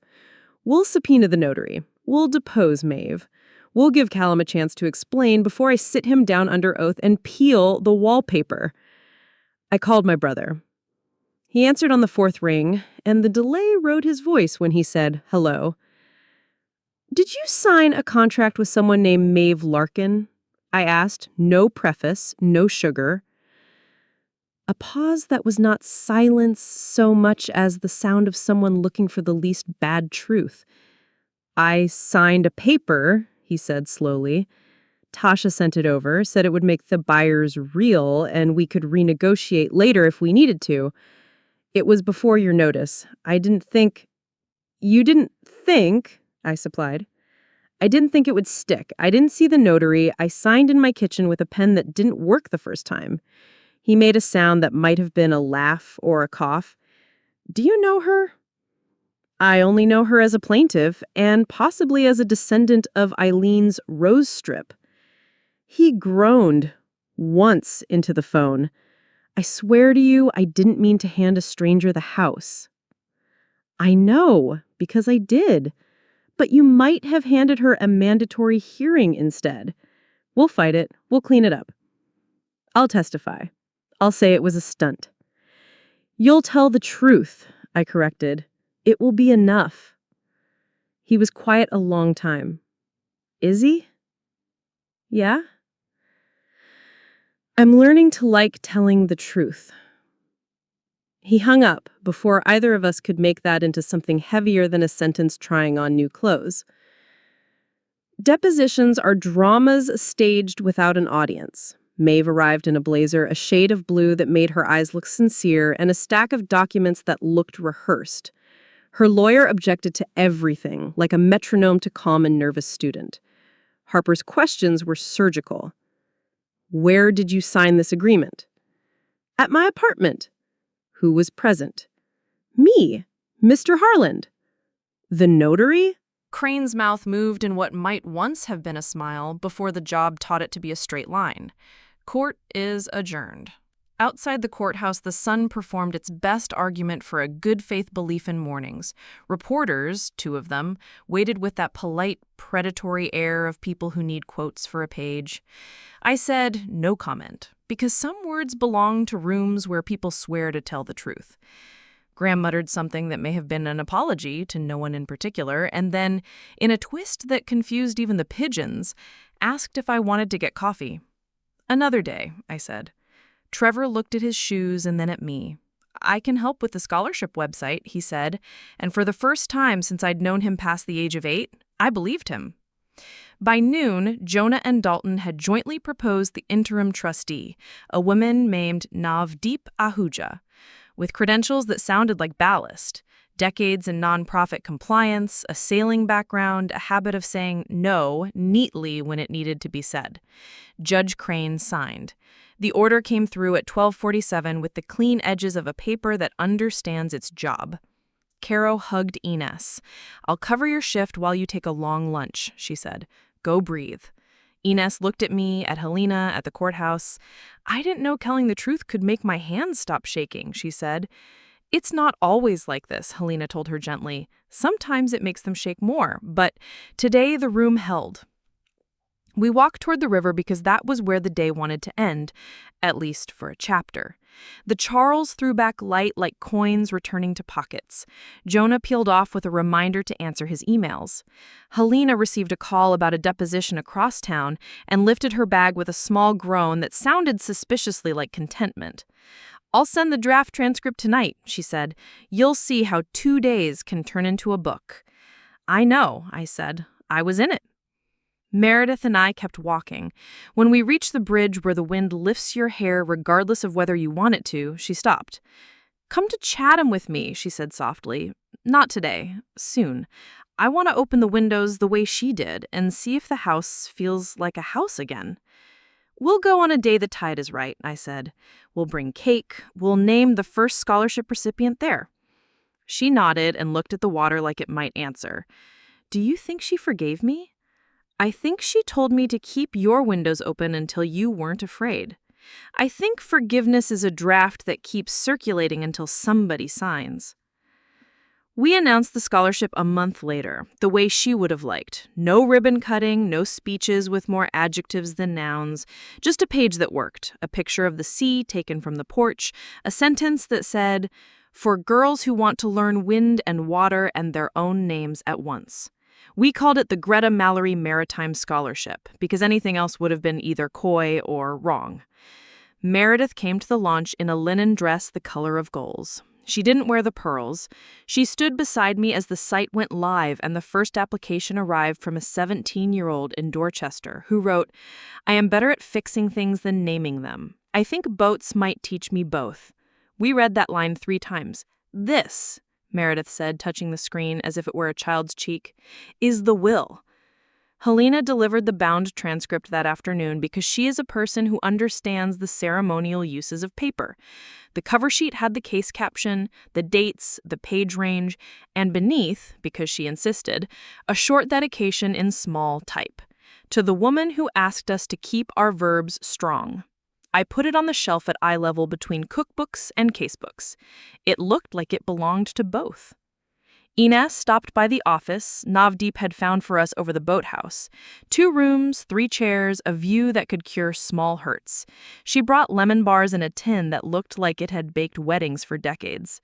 We'll subpoena the notary. We'll depose Maeve. We'll give Callum a chance to explain before I sit him down under oath and peel the wallpaper. I called my brother. He answered on the 4th ring, and the delay rode his voice when he said, hello. Did you sign a contract with someone named Maeve Larkin? I asked, no preface, no sugar. A pause that was not silence so much as the sound of someone looking for the least bad truth. I signed a paper, he said slowly. Tasha sent it over, said it would make the buyers real and we could renegotiate later if we needed to. It was before your notice. I didn't think... You didn't think, I supplied. I didn't think it would stick. I didn't see the notary. I signed in my kitchen with a pen that didn't work the first time. He made a sound that might have been a laugh or a cough. Do you know her? I only know her as a plaintiff and possibly as a descendant of Eileen's Rose Strip. He groaned once into the phone. I swear to you, I didn't mean to hand a stranger the house. I know, because I did. But you might have handed her a mandatory hearing instead. We'll fight it. We'll clean it up. I'll testify. I'll say it was a stunt. You'll tell the truth, I corrected. It will be enough. He was quiet a long time. Is he? Yeah? I'm learning to like telling the truth. He hung up before either of us could make that into something heavier than a sentence trying on new clothes. Depositions are dramas staged without an audience. Maeve arrived in a blazer, a shade of blue that made her eyes look sincere, and a stack of documents that looked rehearsed. Her lawyer objected to everything, like a metronome to calm a nervous student. Harper's questions were surgical. Where did you sign this agreement? At my apartment. Who was present? Me, Mr. Harland. The notary? Crane's mouth moved in what might once have been a smile before the job taught it to be a straight line. Court is adjourned. Outside the courthouse, the sun performed its best argument for a good faith belief in mornings. Reporters, 2 of them, waited with that polite, predatory air of people who need quotes for a page. I said no comment, because some words belong to rooms where people swear to tell the truth. Graham muttered something that may have been an apology to no one in particular, and then, in a twist that confused even the pigeons, asked if I wanted to get coffee. Another day, I said. Trevor looked at his shoes and then at me. I can help with the scholarship website, he said, and for the first time since I'd known him past the age of 8, I believed him. By noon, Jonah and Dalton had jointly proposed the interim trustee, a woman named Navdeep Ahuja, with credentials that sounded like ballast, decades in nonprofit compliance, a sailing background, a habit of saying no neatly when it needed to be said. Judge Crane signed. The order came through at 12:47 with the clean edges of a paper that understands its job. Caro hugged Ines. I'll cover your shift while you take a long lunch, she said. Go breathe. Ines looked at me, at Helena, at the courthouse. I didn't know telling the truth could make my hands stop shaking, she said. It's not always like this, Helena told her gently. Sometimes it makes them shake more, but today the room held. We walked toward the river because that was where the day wanted to end, at least for a chapter. The Charles threw back light like coins returning to pockets. Jonah peeled off with a reminder to answer his emails. Helena received a call about a deposition across town and lifted her bag with a small groan that sounded suspiciously like contentment. "I'll send the draft transcript tonight," she said. "You'll see how 2 days can turn into a book." "I know," I said. "I was in it." Meredith and I kept walking. When we reached the bridge where the wind lifts your hair regardless of whether you want it to, she stopped. "Come to Chatham with me," she said softly. "Not today. Soon. I want to open the windows the way she did and see if the house feels like a house again." "We'll go on a day the tide is right," I said. "We'll bring cake. We'll name the first scholarship recipient there." She nodded and looked at the water like it might answer. "Do you think she forgave me?" "I think she told me to keep your windows open until you weren't afraid. I think forgiveness is a draft that keeps circulating until somebody signs." We announced the scholarship a month later, the way she would have liked. No ribbon cutting, no speeches with more adjectives than nouns, just a page that worked, a picture of the sea taken from the porch, a sentence that said, "For girls who want to learn wind and water and their own names at once." We called it the Greta Mallory Maritime Scholarship because anything else would have been either coy or wrong. Meredith came to the launch in a linen dress the color of gulls. She didn't wear the pearls. She stood beside me as the site went live and the first application arrived from a 17-year-old in Dorchester who wrote, "I am better at fixing things than naming them. I think boats might teach me both." We read that line 3 times. "This," Meredith said, touching the screen as if it were a child's cheek, "is the will." Helena delivered the bound transcript that afternoon because she is a person who understands the ceremonial uses of paper. The cover sheet had the case caption, the dates, the page range, and beneath, because she insisted, a short dedication in small type. "To the woman who asked us to keep our verbs strong." I put it on the shelf at eye level between cookbooks and casebooks. It looked like it belonged to both. Ines stopped by the office Navdeep had found for us over the boathouse. 2 rooms, 3 chairs, a view that could cure small hurts. She brought lemon bars in a tin that looked like it had baked weddings for decades.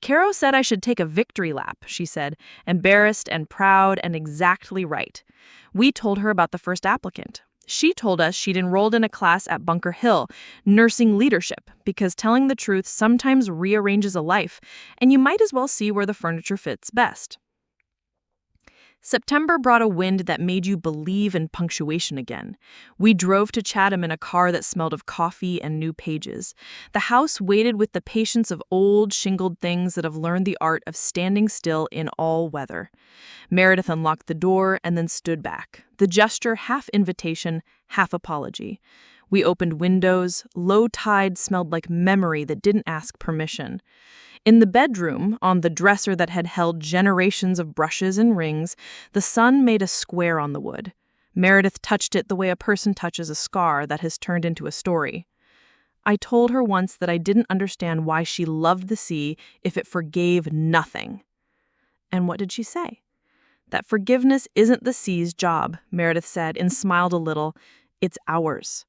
"Caro said I should take a victory lap," she said, embarrassed and proud and exactly right. We told her about the first applicant. She told us she'd enrolled in a class at Bunker Hill, nursing leadership, because telling the truth sometimes rearranges a life, and you might as well see where the furniture fits best. September brought a wind that made you believe in punctuation again. We drove to Chatham in a car that smelled of coffee and new pages. The house waited with the patience of old, shingled things that have learned the art of standing still in all weather. Meredith unlocked the door and then stood back, the gesture half invitation, half apology. We opened windows. Low tide smelled like memory that didn't ask permission. In the bedroom, on the dresser that had held generations of brushes and rings, the sun made a square on the wood. Meredith touched it the way a person touches a scar that has turned into a story. I told her once that I didn't understand why she loved the sea if it forgave nothing. And what did she say? That forgiveness isn't the sea's job, Meredith said and smiled a little. It's ours.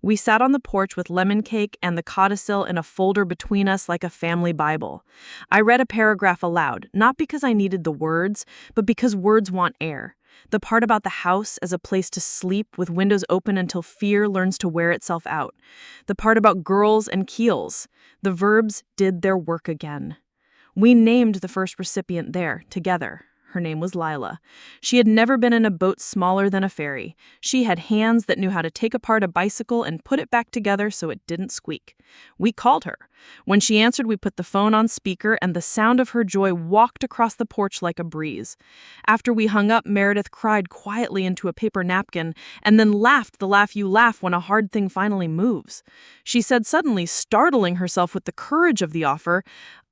We sat on the porch with lemon cake and the codicil in a folder between us like a family Bible. I read a paragraph aloud, not because I needed the words, but because words want air. The part about the house as a place to sleep with windows open until fear learns to wear itself out. The part about girls and keels. The verbs did their work again. We named the first recipient there, together. Her name was Lila. She had never been in a boat smaller than a ferry. She had hands that knew how to take apart a bicycle and put it back together so it didn't squeak. We called her. When she answered, we put the phone on speaker, and the sound of her joy walked across the porch like a breeze. After we hung up, Meredith cried quietly into a paper napkin and then laughed the laugh you laugh when a hard thing finally moves. She said suddenly, startling herself with the courage of the offer,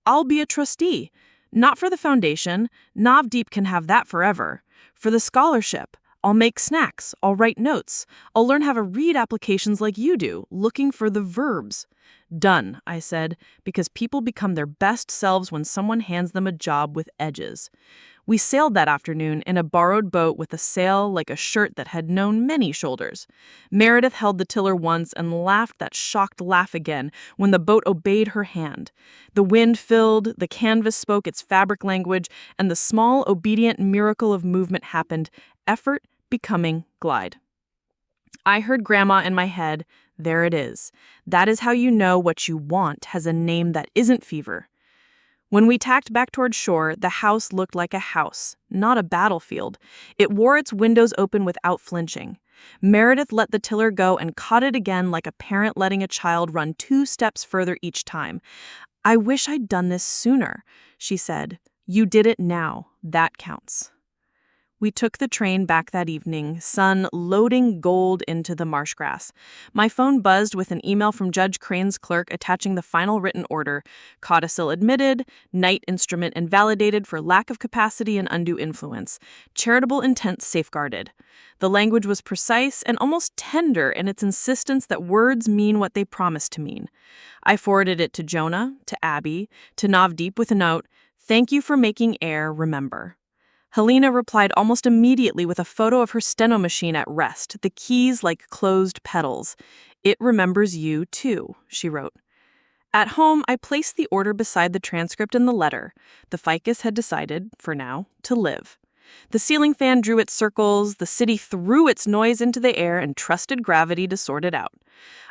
"I'll be a trustee. Not for the foundation. Navdeep can have that forever. For the scholarship, I'll make snacks, I'll write notes, I'll learn how to read applications like you do, looking for the verbs. Done, I said, because people become their best selves when someone hands them a job with edges. We sailed that afternoon in a borrowed boat with a sail like a shirt that had known many shoulders. Meredith held the tiller once and laughed that shocked laugh again when the boat obeyed her hand. The wind filled, the canvas spoke its fabric language, and the small, obedient miracle of movement happened, effort becoming glide. I heard Grandma in my head. There it is. That is how you know what you want has a name that isn't fever. When we tacked back toward shore, the house looked like a house, not a battlefield. It wore its windows open without flinching. Meredith let the tiller go and caught it again like a parent letting a child run 2 steps further each time. I wish I'd done this sooner, she said. You did it now. That counts. We took the train back that evening, sun loading gold into the marsh grass. My phone buzzed with an email from Judge Crane's clerk attaching the final written order. Codicil admitted, Knight instrument invalidated for lack of capacity and undue influence. Charitable intent safeguarded. The language was precise and almost tender in its insistence that words mean what they promise to mean. I forwarded it to Jonah, to Abby, to Navdeep with a note, "Thank you for making air remember." Helena replied almost immediately with a photo of her steno machine at rest, the keys like closed petals. "It remembers you, too," she wrote. At home, I placed the order beside the transcript and the letter. The ficus had decided, for now, to live. The ceiling fan drew its circles, the city threw its noise into the air and trusted gravity to sort it out.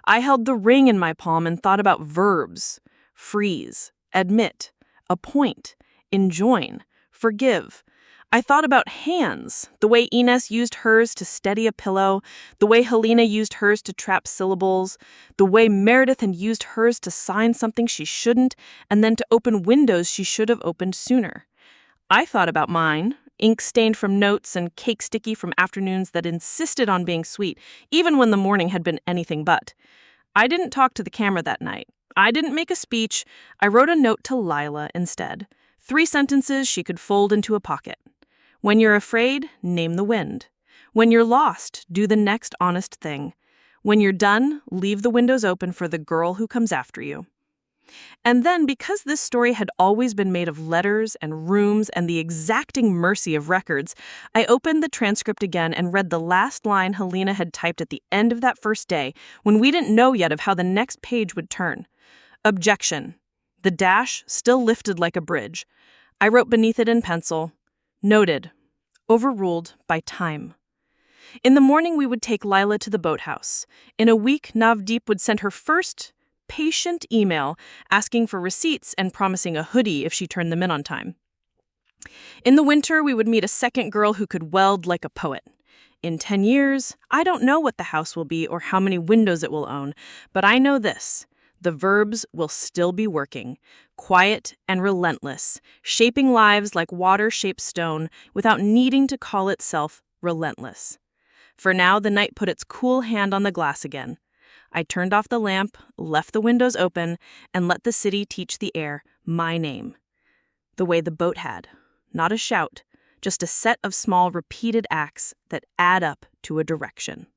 I held the ring in my palm and thought about verbs. Freeze, admit, appoint, enjoin, forgive. I thought about hands, the way Ines used hers to steady a pillow, the way Helena used hers to trap syllables, the way Meredith had used hers to sign something she shouldn't, and then to open windows she should have opened sooner. I thought about mine, ink stained from notes and cake sticky from afternoons that insisted on being sweet, even when the morning had been anything but. I didn't talk to the camera that night. I didn't make a speech. I wrote a note to Lila instead. 3 sentences she could fold into a pocket. When you're afraid, name the wind. When you're lost, do the next honest thing. When you're done, leave the windows open for the girl who comes after you. And then, because this story had always been made of letters and rooms and the exacting mercy of records, I opened the transcript again and read the last line Helena had typed at the end of that first day, when we didn't know yet of how the next page would turn. Objection. The dash still lifted like a bridge. I wrote beneath it in pencil, noted, overruled by time. In the morning, we would take Lila to the boathouse. In a week, Navdeep would send her first patient email asking for receipts and promising a hoodie if she turned them in on time. In the winter, we would meet a second girl who could weld like a poet. In 10 years, I don't know what the house will be or how many windows it will own, but I know this. The verbs will still be working, quiet and relentless, shaping lives like water shapes stone without needing to call itself relentless. For now, the night put its cool hand on the glass again. I turned off the lamp, left the windows open, and let the city teach the air my name. The way the boat had. Not a shout, just a set of small repeated acts that add up to a direction.